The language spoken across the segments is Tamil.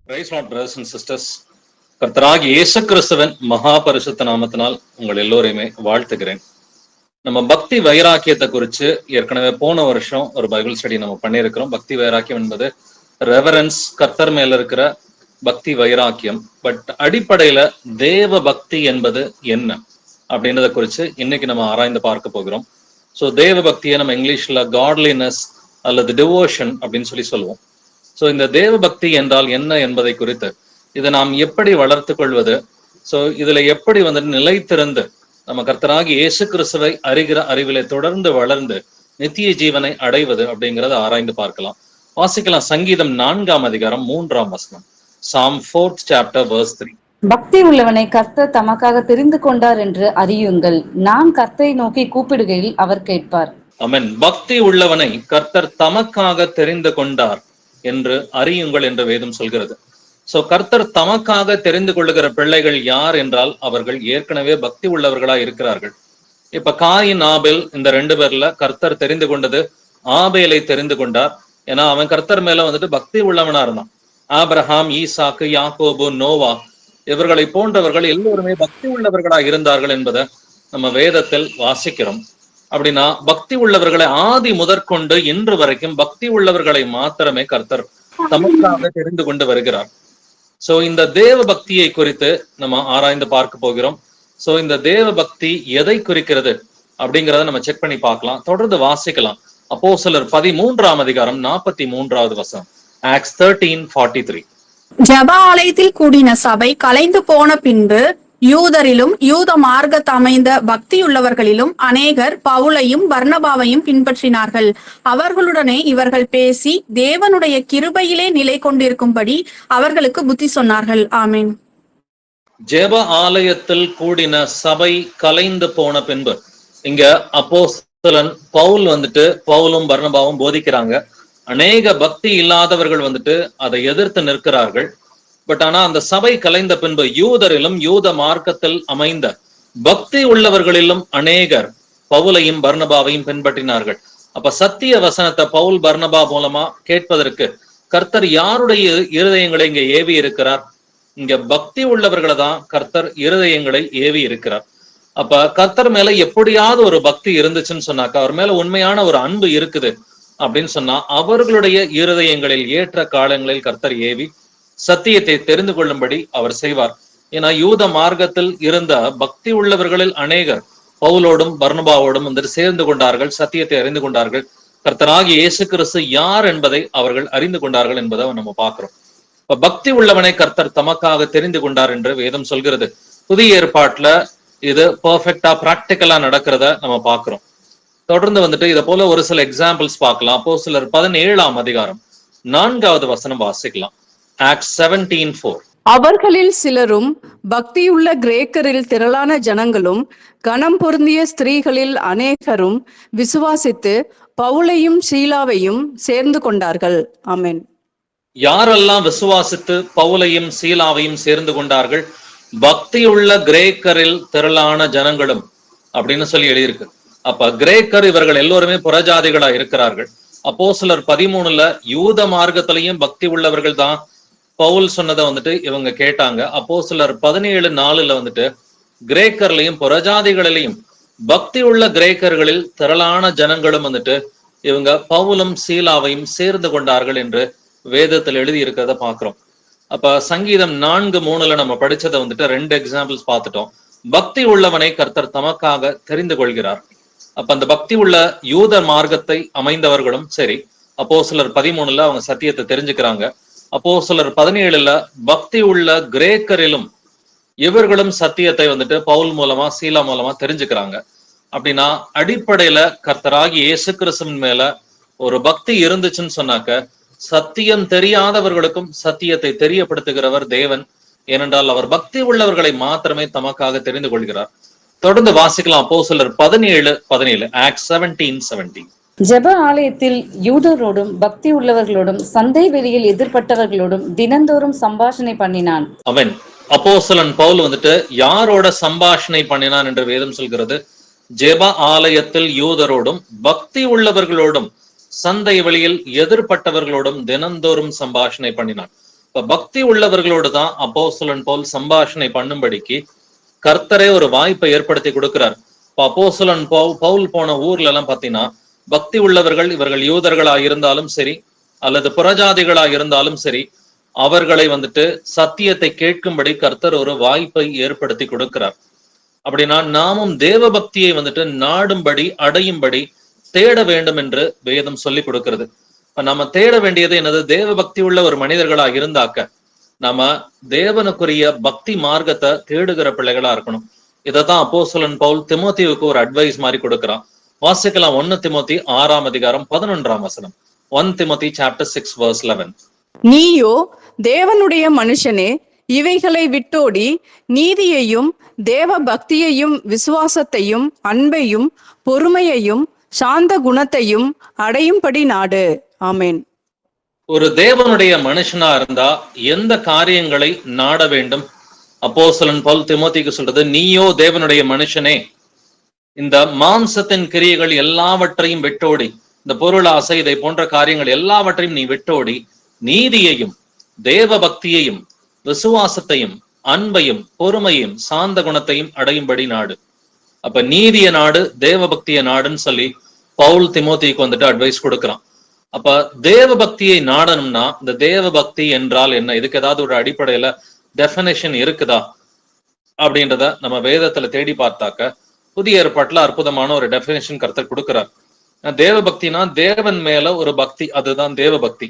Price lord brothers and sisters. கர்த்தராகிய இயேசு கிறிஸ்துவின் மகா பரிசுத்த நாமத்தினால் உங்கள் எல்லோரையுமே வாழ்த்துகிறேன். நம்ம பக்தி வைராக்கியத்தை குறித்து ஏற்கனவே போன வருஷம் ஒரு பைபிள் ஸ்டடி நம்ம பண்ணியிருக்கிறோம். பக்தி வைராக்கியம் என்பது ரெவரன்ஸ், கர்த்தர் மேல இருக்கிற பக்தி வைராக்கியம். பட் அடிப்படையில தேவ பக்தி என்பது என்ன அப்படின்றத குறித்து இன்னைக்கு நம்ம ஆராய்ந்து பார்க்க போகிறோம். ஸோ தேவ பக்தியை நம்ம இங்கிலீஷ்ல காட்லினஸ் அல்லது டிவோஷன் அப்படின்னு சொல்லுவோம். ஸோ இந்த தேவ பக்தி என்றால் என்ன என்பதை குறித்து இதை நாம் எப்படி வளர்த்து கொள்வது, ஸோ இதுல எப்படி நிலைத்திருந்து நம்ம கர்த்தராகி இயேசு கிறிஸ்துவை அறிகிற அறிவிலை தொடர்ந்து வளர்ந்து நித்திய ஜீவனை அடைவது அப்படிங்கிறத ஆராய்ந்து பார்க்கலாம். வாசிக்கலாம் சங்கீதம் 4ஆம் அதிகாரம் 3ஆம் வசனம். சாம் 4th chapter verse 3. பக்தி உள்ளவனை கர்த்தர் தமக்காக தெரிந்து கொண்டார் என்று அறியுங்கள், நான் கர்த்தரை நோக்கி கூப்பிடுகையில் அவர் கேட்பார். ஆமென். பக்தி உள்ளவனை கர்த்தர் தமக்காக தெரிந்து கொண்டார் என்று அறியுங்கள் என்று வேதம் சொல்கிறது. சோ கர்த்தர் தமக்காக தெரிந்து கொள்ளுகிற பிள்ளைகள் யார் என்றால் அவர்கள் ஏற்கனவே பக்தி உள்ளவர்களா இருக்கிறார்கள். இப்ப காயின் ஆபேல் இந்த 2 பேர்ல கர்த்தர் தெரிந்து கொண்டது ஆபேலை தெரிந்து கொண்டார். ஏன்னா அவன் கர்த்தர் மேல பக்தி உள்ளவனா இருந்தான். ஆபிரகாம், ஈசாக்கு, யாக்கோபு, நோவா இவர்களை போன்றவர்கள் எல்லோருமே பக்தி உள்ளவர்களா இருந்தார்கள் என்பதை நம்ம வேதத்தில் வாசிக்கிறோம். அப்படின்னா பக்தி உள்ளவர்களை ஆதி முதற்கொண்டு இன்று வரைக்கும் பக்தி உள்ளவர்களை மாத்திரமே கர்த்தர் தமக்காக தெரிந்து கொண்டு வருகிறார். சோ இந்த தேவ பக்தியை குறித்து நம்ம ஆராய்ந்து பார்க்க போகிறோம். சோ இந்த தேவ பக்தி எதை குறிக்கிறது அப்படிங்கிறத நம்ம செக் பண்ணி பார்க்கலாம். தொடர்ந்து வாசிக்கலாம். அப்போஸ்தலர் 13ஆம் அதிகாரம் 43வது வசனம். Acts 13:43. ஜெப ஆலயத்தில் கூடின சபை கலைந்து போன பின்பு யூதரிலும் யூத மார்க்கத்து அமைந்த பக்தியுள்ளவர்களிலும் அநேகர் பவுலையும் பர்னபாவையும் பின்பற்றினார்கள். அவர்களுடனே இவர்கள் பேசி தேவனுடைய கிருபையிலே நிலை கொண்டிருக்கும்படி அவர்களுக்கு புத்தி சொன்னார்கள். ஆமென். ஜெப ஆலயத்தில் கூடின சபை கலைந்து போன பின்பு, இங்க அப்போஸ்தலன் பவுல் பவுலும் பர்னபாவும் போதிக்கிறாங்க. அநேக பக்தி இல்லாதவர்கள் அதை எதிர்த்து நிற்கிறார்கள். பட் ஆனா அந்த சபை கலைந்த பின்பு யூதரிலும் யூத மார்க்கத்தில் அமைந்த பக்தி உள்ளவர்களிலும் அநேகர் பவுலையும் பர்னபாவையும் பின்பற்றினார்கள். அப்ப சத்திய வசனத்தை பவுல் பர்னபா மூலமா கேட்பதற்கு கர்த்தர் யாருடைய இருதயங்களை இங்க ஏவி இருக்கிறார்? இங்க பக்தி உள்ளவர்களை தான் கர்த்தர் இருதயங்களை ஏவி இருக்கிறார். அப்ப கர்த்தர் மேல எப்படியாவது ஒரு பக்தி இருந்துச்சுன்னு சொன்னாக்கா, அவர் மேல உண்மையான ஒரு அன்பு இருக்குது அப்படின்னு சொன்னா அவர்களுடைய இருதயங்களில் ஏற்ற காலங்களில் கர்த்தர் ஏவி சத்தியத்தை தெரிந்து கொள்ளும்படி அவர் செய்வார். ஏன்னா யூத மார்க்கத்தில் இருந்த பக்தி உள்ளவர்களில் அநேகர் பவுலோடும் பர்னபாவோடும் சேர்ந்து கொண்டார்கள், சத்தியத்தை அறிந்து கொண்டார்கள். கர்த்தராகிய இயேசு கிறிஸ்து யார் என்பதை அவர்கள் அறிந்து கொண்டார்கள் என்பதை நம்ம பார்க்கிறோம். இப்ப பக்தி உள்ளவனை கர்த்தர் தமக்காக தெரிந்து கொண்டார் என்று வேதம் சொல்கிறது. புதிய ஏற்பாட்டுல இது பெர்ஃபெக்டா பிராக்டிக்கலா நடக்கிறத நம்ம பார்க்கிறோம். தொடர்ந்து இதை போல ஒரு சில எக்ஸாம்பிள்ஸ் பார்க்கலாம். அப்போஸ்தலர் 17ஆம் அதிகாரம் 4வது வசனம் வாசிக்கலாம். Acts 17:4. அவர்களில் சிலரும் பக்தியுள்ள கிரேக்கரில் திரளான ஜனங்களும் கனம் பொருந்திய ஸ்திரீகளில் அநேகரும் விசுவாசித்து பவுலையும் சீலாவையும் சேர்ந்து கொண்டார்கள். ஆமென். யாரெல்லாம் விசுவாசித்து பவுலையும் சீலாவையும் சேர்ந்து கொண்டார்கள்? பக்தியுள்ள கிரேக்கரில் திரளான ஜனங்களும் அப்படின்னு சொல்லி எழுதியிருக்கு. அப்ப கிரேக்கர் இவர்கள் எல்லோருமே புறஜாதிகளா இருக்கிறார்கள். அப்போஸ்தலர் 13ல யூத மார்க்கத்திலையும் பக்தி உள்ளவர்கள் தான் பவுல் சொன்னதை இவங்க கேட்டாங்க. அப்போஸ்தலர் 17:4ல கிரேக்கர்லையும் புறஜாதிகளிலையும் பக்தி உள்ள கிரேக்கர்களில் திரளான ஜனங்களும் இவங்க பவுலும் சீலாவையும் சேர்ந்து கொண்டார்கள் என்று வேதத்தில் எழுதி இருக்கிறத பாக்குறோம். அப்ப சங்கீதம் 4:3ல நம்ம படிச்சதை 2 எக்ஸாம்பிள்ஸ் பார்த்துட்டோம். பக்தி உள்ளவனை கர்த்தர் தமக்காக தெரிந்து கொள்கிறார். அப்ப அந்த பக்தி உள்ள யூத மார்க்கத்தை அமைந்தவர்களும் சரி, அப்போஸ்தலர் 13ல அவங்க சத்தியத்தை தெரிஞ்சுக்கிறாங்க. அப்போஸ்தலர் 17ல பக்தி உள்ள கிரேக்கரிலும் இவர்களும் சத்தியத்தை பவுல் மூலமா சீலா மூலமா தெரிஞ்சுக்கிறாங்க. அப்படின்னா அடிப்படையில கர்த்தராகி இயேசு கிறிஸ்துவின் மேல ஒரு பக்தி இருந்துச்சுன்னு சொன்னாக்க சத்தியம் தெரியாதவர்களுக்கும் சத்தியத்தை தெரியப்படுத்துகிறவர் தேவன். ஏனென்றால் அவர் பக்தி உள்ளவர்களை மாத்திரமே தமக்காக தெரிந்து கொள்கிறார். தொடர்ந்து வாசிக்கலாம். அப்போஸ்தலர் 17:17. Acts 17:17. ஜெப ஆலயத்தில் யூதரோடும் பக்தி உள்ளவர்களோடும் சந்தை வெளியில் எதிர்பட்டவர்களோடும் தினந்தோறும் சம்பாஷணை பண்ணினான். அவன் அப்போஸ்தலன் பவுல் யாரோட சம்பாஷணை பண்ணினான் என்று வேதம் சொல்கிறது? ஜெப ஆலயத்தில் யூதரோடும் பக்தி உள்ளவர்களோடும் சந்தை வெளியில் எதிர்பட்டவர்களோடும் தினந்தோறும் சம்பாஷணை பண்ணினான். இப்ப பக்தி உள்ளவர்களோடு தான் அப்போஸ்தலன் பவுல் சம்பாஷணை பண்ணும்படிக்கு கர்த்தரே ஒரு வாய்ப்பை ஏற்படுத்தி கொடுக்கிறார். இப்ப அப்போஸ்தலன் பவுல் போன ஊர்ல எல்லாம் பாத்தீங்கன்னா பக்தி உள்ளவர்கள், இவர்கள் யூதர்களா இருந்தாலும் சரி அல்லது புறஜாதிகளா இருந்தாலும் சரி, அவர்களை வந்துட்டு சத்தியத்தை கேட்கும்படி கர்த்தர் ஒரு வாய்ப்பை ஏற்படுத்தி கொடுக்கிறார். அப்படின்னா நாமும் தேவ பக்தியை வந்துட்டு நாடும்படி அடையும்படி தேட வேண்டும் என்று வேதம் சொல்லி கொடுக்கிறது. இப்ப நம்ம தேட வேண்டியது என்னது? தேவ பக்தி உள்ள ஒரு மனிதர்களா இருந்தாக்க நம்ம தேவனுக்குரிய பக்தி மார்க்கத்தை தேடுகிற பிள்ளைகளா இருக்கணும். இதைத்தான் அப்போஸ்தலன் பவுல் திமோத்தியுக்கு ஒரு அட்வைஸ் மாதிரி கொடுக்கிறான். வாசிக்கலாம் 1 திமோத்தி 6:11. 1 Timothy chapter 6 verse 11. நீயோ தேவனுடைய மனுஷனே, இவைகளை விட்டோடி நீதியையும் தேவ பக்தியையும் விசுவாசத்தையும் அன்பையும் பொறுமையையும் சாந்த குணத்தையும் அடையும்படி நாடு. ஆமென். ஒரு தேவனுடைய மனுஷனா இருந்தா எந்த காரியங்களை நாட வேண்டும்? அப்போஸ்தலன் பவுல் திமோத்திக்கு சொல்றது, நீயோ தேவனுடைய மனுஷனே, இந்த மாம்சத்தின் கிரியைகள் எல்லாவற்றையும் விட்டோடி, இந்த பொருள் ஆசை இதை போன்ற காரியங்கள் எல்லாவற்றையும் நீ விட்டோடி நீதியையும் தேவ பக்தியையும் விசுவாசத்தையும் அன்பையும் பொறுமையும் சாந்த குணத்தையும் அடையும்படி நாடு. அப்ப நீதிய நாடு, தேவ பக்திய நாடுன்னு சொல்லி பவுல் திமோத்திக்கு வந்துட்டு அட்வைஸ் கொடுக்கிறான். அப்ப தேவ பக்தியை நாடணும்னா இந்த தேவ பக்தி என்றால் என்ன? இதுக்கு ஏதாவது ஒரு அடிப்படையில டெஃபினேஷன் இருக்குதா அப்படின்றத நம்ம வேதத்துல தேடி பார்த்தாக்க புதிய ஏற்பாட்டுல அற்புதமான ஒரு டெஃபினேஷன் கர்த்தர் கொடுக்கிறார். தேவ பக்தினா தேவன் மேல ஒரு பக்தி, அதுதான் தேவ பக்தி.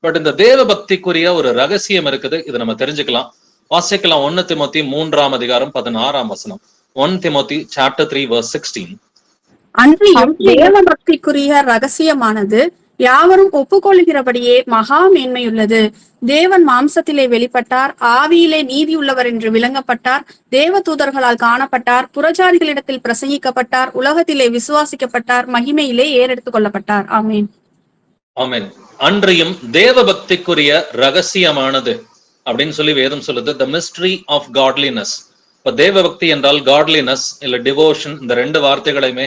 பட் இந்த தேவ பக்திக்குரிய ஒரு ரகசியம் இருக்குது, இதை நம்ம தெரிஞ்சுக்கலாம். வாசிக்கலாம் 1 திமோத்தி 3:16. 1 Timothy chapter 3 verse 16. அன்றியும் தேவ பக்திக்குரிய ரகசியமானது யாவரும் ஒப்புக்கொள்கிறபடியே மகா மேன்மையுள்ளது. தேவன் மாம்சத்திலே வெளிப்பட்டார், ஆவியிலே நீதி உள்ளவர் என்று விளங்கப்பட்டார், தேவ தூதர்களால் காணப்பட்டார், புறஜாதிகளிடத்தில் பிரசங்கிக்கப்பட்டார், உலகத்திலே விசுவாசிக்கப்பட்டார், மகிமையிலே ஏறெடுத்துக் கொள்ளப்பட்டார். ஆமேன். ஆமென். அன்றியும் தேவ பக்திக்குரிய ரகசியமானது அப்படின்னு சொல்லி வேதம் சொல்லுது, the mystery of godliness. இப்ப தேவ பக்தி என்றால் காட்லினஸ் இல்ல டிவோஷன், இந்த 2 வார்த்தைகளையுமே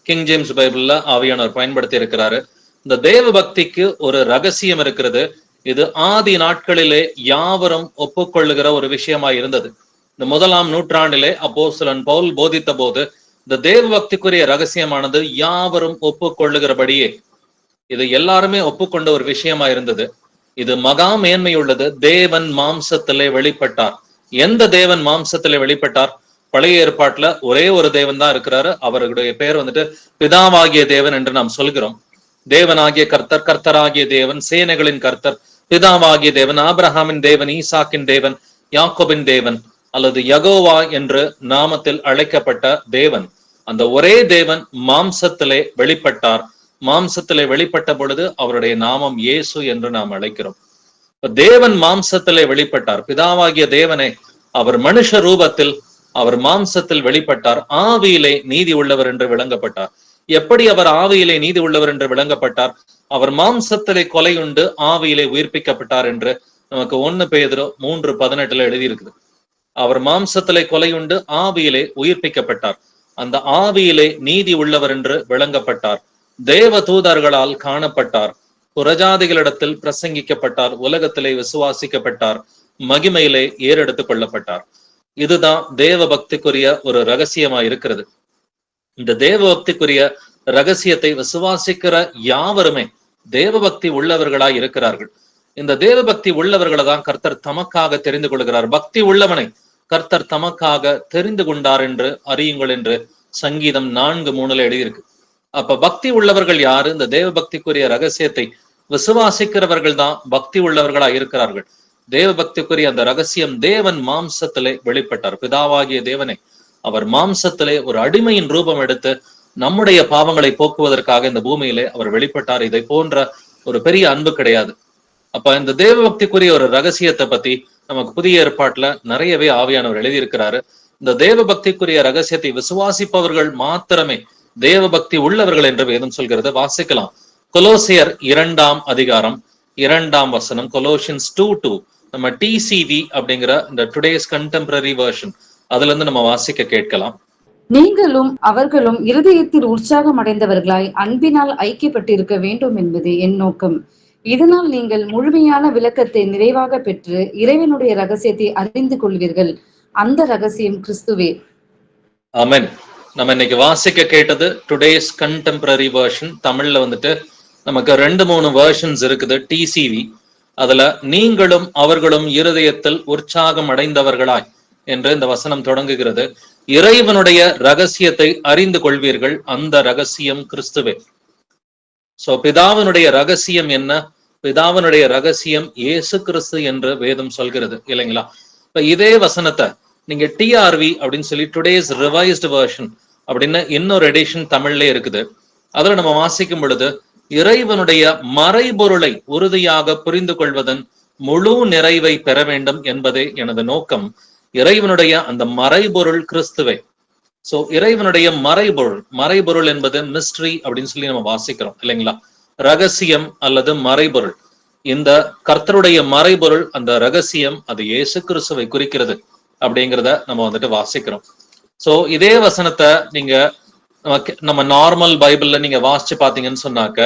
கிங் ஜேம்ஸ் பைபிள்ல ஆவியானவர் பயன்படுத்தி இருக்கிறாரு. இந்த தேவ பக்திக்கு ஒரு ரகசியம் இருக்கிறது. இது ஆதி நாட்களிலே யாவரும் ஒப்புக்கொள்ளுகிற ஒரு விஷயமா இருந்தது. இந்த 1ஆம் நூற்றாண்டிலே அப்போஸ்தலன் பவுல் போதித்த போது இந்த தேவ பக்திக்குரிய ரகசியமானது யாவரும் ஒப்புக்கொள்ளுகிறபடியே, இது எல்லாருமே ஒப்புக்கொண்ட ஒரு விஷயமா இருந்தது. இது மகா மேன்மையுள்ளது. தேவன் மாம்சத்திலே வெளிப்பட்டார். எந்த தேவன் மாம்சத்திலே வெளிப்பட்டார்? பழைய ஏற்பாட்டுல ஒரே ஒரு தேவன் தான் இருக்கிறாரு. அவருடைய பேர் வந்துட்டு பிதாவாகிய தேவன் என்று நாம் சொல்கிறோம். தேவனாகிய கர்த்தர், கர்த்தராகிய தேவன், சேனைகளின் கர்த்தர், பிதாவாகிய தேவன், ஆபிரகாமின் தேவன், ஈசாக்கின் தேவன், யாக்கோபின் தேவன் அல்லது யகோவா என்று நாமத்தில் அழைக்கப்பட்ட தேவன், அந்த ஒரே தேவன் மாம்சத்திலே வெளிப்பட்டார். மாம்சத்திலே வெளிப்பட்ட பொழுது அவருடைய நாமம் இயேசு என்று நாம் அழைக்கிறோம். தேவன் மாம்சத்திலே வெளிப்பட்டார். பிதாவாகிய தேவனே அவர் மனுஷ ரூபத்தில், அவர் மாம்சத்தில் வெளிப்பட்டார். ஆவியிலே நீதி உள்ளவர் என்று விளங்கப்பட்டார். எப்படி அவர் ஆவியிலே நீதி உள்ளவர் என்று விளங்கப்பட்டார்? அவர் மாம்சத்திலே கொலையுண்டு ஆவியிலே உயிர்ப்பிக்கப்பட்டார் என்று நமக்கு 1 பேதுரு 3:18 எழுதியிருக்குது. அவர் மாம்சத்திலே கொலையுண்டு ஆவியிலே உயிர்ப்பிக்கப்பட்டார். அந்த ஆவியிலே நீதி உள்ளவர் என்று விளங்கப்பட்டார். தேவ தூதர்களால் காணப்பட்டார். புறஜாதிகளிடத்தில் பிரசங்கிக்கப்பட்டார். உலகத்திலே விசுவாசிக்கப்பட்டார். மகிமையிலே ஏறெடுத்துக் கொள்ளப்பட்டார். இதுதான் தேவ பக்திக்குரிய ஒரு ரகசியமா இருக்கிறது. இந்த தேவ பக்திக்குரிய ரகசியத்தை விசுவாசிக்கிற யாவருமே தேவ பக்தி உள்ளவர்களாய் இருக்கிறார்கள். இந்த தேவ பக்தி உள்ளவர்களை தான் கர்த்தர் தமக்காக தெரிந்து கொள்கிறார். பக்தி உள்ளவனை கர்த்தர் தமக்காக தெரிந்து கொண்டார் என்று அறியுங்கள் என்று சங்கீதம் 4:3 எழுதியிருக்கு. அப்ப பக்தி உள்ளவர்கள் யாரு? இந்த தேவ பக்திக்குரிய ரகசியத்தை விசுவாசிக்கிறவர்கள் தான் பக்தி உள்ளவர்களா இருக்கிறார்கள். தேவ பக்திக்குரிய அந்த ரகசியம், தேவன் மாம்சத்திலே வெளிப்பட்டார். பிதாவாகிய தேவனை அவர் மாம்சத்திலே ஒரு அடிமையின் ரூபம் எடுத்து நம்முடைய பாவங்களை போக்குவதற்காக இந்த பூமியிலே அவர் வெளிப்பட்டார். இதை போன்ற ஒரு பெரிய அன்பு கிடையாது. அப்ப இந்த தேவ பக்திக்குரிய ஒரு ரகசியத்தை பத்தி நமக்கு புதிய ஏற்பாட்டுல நிறையவே ஆவியானவர் எழுதியிருக்கிறாரு. இந்த தேவ பக்திக்குரிய ரகசியத்தை விசுவாசிப்பவர்கள் மாத்திரமே தேவ பக்தி உள்ளவர்கள் என்று வேதம் சொல்கிறது. வாசிக்கலாம். கொலோசியர் 2ஆம் அதிகாரம் 2ஆம் வசனம். கொலோசியன்ஸ் 2:2. நம்ம டிசிவி அப்படிங்கிற இந்த டுடேஸ் கண்டெம்பரரி வெர்ஷன், அதுல இருந்து நம்ம வாசிக்க கேட்கலாம். நீங்களும் அவர்களும் இருதயத்தில் உற்சாகம் அடைந்தவர்களாய் அன்பினால் ஐக்கியப்பட்டிருக்க வேண்டும் என்பது என் நோக்கம். இதனால் நீங்கள் முழுமையான விளக்கத்தை நிறைவாக பெற்று இறைவனுடைய ரகசியத்தை அறிந்து கொள்வீர்கள். அந்த ரகசியம் கிறிஸ்துவே. ஆமென். நம்ம இன்னைக்கு வாசிக்க கேட்டது டுடேஸ் கண்டெம்பரரி வெர்ஷன். தமிழ்ல வந்துட்டு நமக்கு 2-3 வெர்ஷன்ஸ் இருக்குது. டிசிவி அதுல நீங்களும் அவர்களும் இருதயத்தில் உற்சாகம் அடைந்தவர்களாய் என்று இந்த வசனம் தொடங்குகிறது. இறைவனுடைய ரகசியத்தை அறிந்து கொள்வீர்கள், அந்த ரகசியம் கிறிஸ்துவே. சோ பிதாவினுடைய ரகசியம் என்ன? பிதாவினுடைய ரகசியம் இயேசு கிறிஸ்து என்று வேதம் சொல்கிறது இல்லைங்களா? இப்ப இதே வசனத்தை நீங்க டிஆர்வி அப்படின்னு சொல்லி டுடேஸ் ரிவைஸ்டு வெர்ஷன் அப்படின்னு இன்னொரு எடிஷன் தமிழ்ல இருக்குது. அதுல நம்ம வாசிக்கும் பொழுது இறைவனுடைய மறைபொருளை உறுதியாக புரிந்து கொள்வதன் முழு நிறைவை பெற வேண்டும் என்பதே எனது நோக்கம். இறைவனுடைய அந்த மறைபொருள் கிறிஸ்துவே. சோ இறைவனுடைய மறைபொருள் என்பது மிஸ்ட்ரி அப்படின்னு சொல்லி நம்ம வாசிக்கிறோம் இல்லைங்களா? ரகசியம் அல்லது மறைபொருள். இந்த கர்த்தருடைய மறைபொருள், அந்த ரகசியம், அது இயேசு கிறிஸ்துவை குறிக்கிறது அப்படிங்கிறத நம்ம வந்துட்டு வாசிக்கிறோம். சோ இதே வசனத்தை நீங்க நம்ம நார்மல் பைபிள்ல நீங்க வாசிச்சு பாத்தீங்கன்னு சொன்னாக்க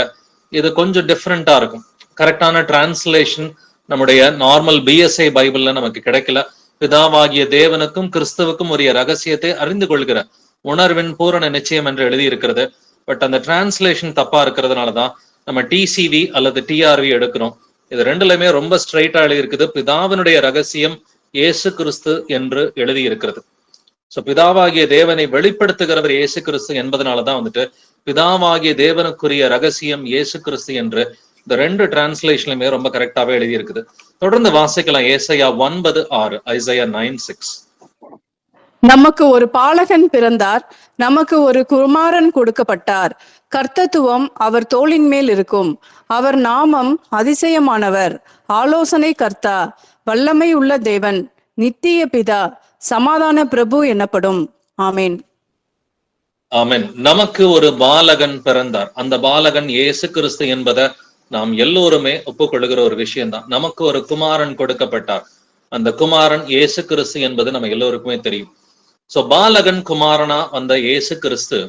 இது கொஞ்சம் டிஃப்ரெண்டா இருக்கும். கரெக்டான டிரான்ஸ்லேஷன் நம்முடைய நார்மல் பிஎஸ்ஐ பைபிள்ல நமக்கு கிடைக்கல. பிதாவாகிய தேவனுக்கும் கிறிஸ்துவுக்கும் உரிய ரகசியத்தை அறிந்து கொள்கிற உணர்வின் பூரண நிச்சயம் என்று எழுதி இருக்கிறது. பட் அந்த டிரான்ஸ்லேஷன் தப்பா இருக்கிறதுனாலதான் நம்ம டிசிவி அல்லது டிஆர்வி எடுக்கிறோம். இது ரெண்டுலயுமே ரொம்ப ஸ்ட்ரைட்டா எழுதி இருக்குது. பிதாவினுடைய ரகசியம் இயேசு கிறிஸ்து என்று எழுதி இருக்கிறது. சோ பிதாவாகிய தேவனை வெளிப்படுத்துகிறவர் இயேசு கிறிஸ்து என்பதனாலதான் வந்துட்டு பிதாவாகிய தேவனுக்குரிய ரகசியம் இயேசு கிறிஸ்து என்று இந்த 2 டிரான்ஸ்லேஷன்லயுமே ரொம்ப கரெக்டாவே எழுதி இருக்குது. தொடர்ந்து வாசிக்கலாம். ஏசாயா 9:6, ஐசாயா 9:6. நமக்கு ஒரு பாலகன் பிறந்தார், நமக்கு ஒரு குமாரன் கொடுக்கப்பட்டார். கர்த்தத்துவம் அவர் தோளின் மேல் இருக்கும். அவர் நாமம் அதிசயமானவர், ஆலோசனை கர்த்தா, வல்லமை உள்ள தேவன், நித்திய பிதா, சமாதான பிரபு எனப்படும். ஆமேன். ஆமென். நமக்கு ஒரு பாலகன் பிறந்தார். அந்த பாலகன் இயேசு கிறிஸ்து என்பதை நாம் எல்லோருமே ஒப்புக்கொள்ளுகிற ஒரு விஷயம்தான். நமக்கு ஒரு குமாரன் கொடுக்கப்பட்டார். அந்த குமாரன் இயேசு கிறிஸ்து என்பது நம்ம எல்லோருக்குமே தெரியும். சோ பாலகன் குமாரனா வந்த இயேசு கிறிஸ்து,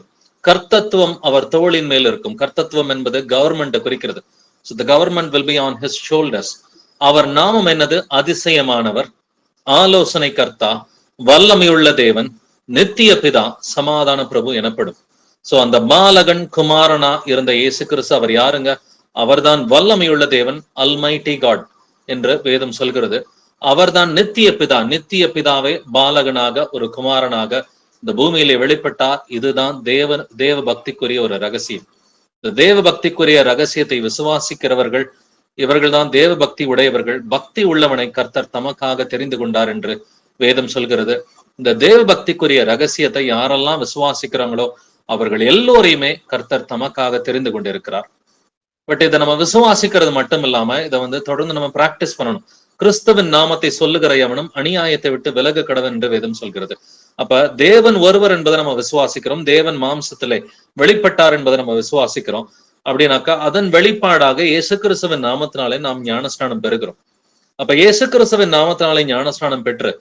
கர்த்தத்துவம் அவர் தோளின் மேல் இருக்கும். கர்த்தத்துவம் என்பது கவர்மெண்ட் குறிக்கிறது. So the government will be on his shoulders. அவர் நாமம் என்னது? அதிசயமானவர், ஆலோசனை கர்த்தா, வல்லமையுள்ள தேவன், நித்திய பிதா, சமாதான பிரபு எனப்படும். சோ அந்த பாலகன் குமாரனா இருந்த இயேசு கிறிஸ்து அவர் யாருங்க? அவர்தான் வல்லமையுள்ள தேவன், அல்மைட்டி காட் என்று வேதம் சொல்கிறது. அவர்தான் நித்திய பிதா. நித்திய பிதாவே பாலகனாக ஒரு குமாரனாக இந்த பூமியிலே வெளிப்பட்டார். இதுதான் தேவ பக்திக்குரிய ஒரு ரகசியம். இந்த தேவ பக்திக்குரிய ரகசியத்தை விசுவாசிக்கிறவர்கள், இவர்கள் தான் தேவ பக்தி உடையவர்கள். பக்தி உள்ளவனை கர்த்தர் தமக்காக தெரிந்து கொண்டார் என்று வேதம் சொல்கிறது. இந்த தேவ பக்திக்குரிய ரகசியத்தை யாரெல்லாம் விசுவாசிக்கிறாங்களோ அவர்கள் எல்லோரையுமே கர்த்தர் தமக்காக தெரிந்து கொண்டிருக்கிறார். பட் இதை நம்ம விசுவாசிக்கிறது மட்டும் இல்லாம இதை தொடர்ந்து நம்ம பிராக்டிஸ் பண்ணணும். கிறிஸ்துவின் நாமத்தை சொல்லுகிற எவனும் அநியாயத்தை விட்டு விலக கடவன் என்று வேதம் சொல்கிறது. அப்ப தேவன் ஒருவர் என்பதை நம்ம விசுவாசிக்கிறோம். தேவன் மாம்சத்திலே வெளிப்பட்டார் என்பதை நம்ம விசுவாசிக்கிறோம். அப்படின்னாக்கா அதன் வெளிப்பாடாக இயேசு கிறிஸ்துவின் நாமத்தினாலே நாம் ஞானஸ்நானம் பெறுகிறோம். அப்ப இயேசு கிறிஸ்துவின் நாமத்தினாலே ஞானஸ்நானம் பெற்று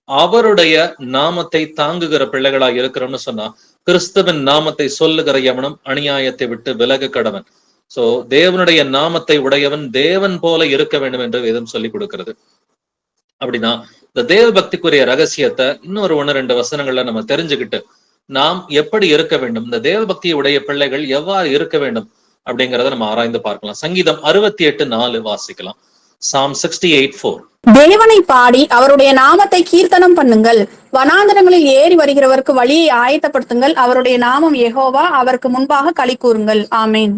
அவருடைய நாமத்தை தாங்குகிற பிள்ளைகளா இருக்கிறோம்னு சொன்னா, கிறிஸ்துவின் நாமத்தை சொல்லுகிற எவனும் அநியாயத்தை விட்டு விலக கடவன். சோ தேவனுடைய நாமத்தை உடையவன் தேவன் போல இருக்க வேண்டும் என்று வேதம் சொல்லி கொடுக்கிறது. அப்படின்னா இந்த தேவ பக்திக்குரிய ரகசியத்தை இன்னொரு 1-2 வசனங்கள்ல நம்ம தெரிஞ்சுக்கிட்டு நாம் எப்படி இருக்க வேண்டும், இந்த தேவ பக்தியை உடைய பிள்ளைகள் எவ்வாறு இருக்க வேண்டும் அப்படிங்கிறத நம்ம ஆராய்ந்து பார்க்கலாம். சங்கீதம் 68:4 வாசிக்கலாம். Psalm 68:4. தேவனை பாடி அவருடைய நாமத்தை கீர்த்தனம் பண்ணுங்கள். வனாந்தரங்களில் ஏறி வருகிறவருக்கு வழியை ஆயத்தப்படுத்துங்கள். அவருடைய நாமம் யெகோவா, அவருக்கு முன்பாக களி கூறுங்கள். ஆமேன்.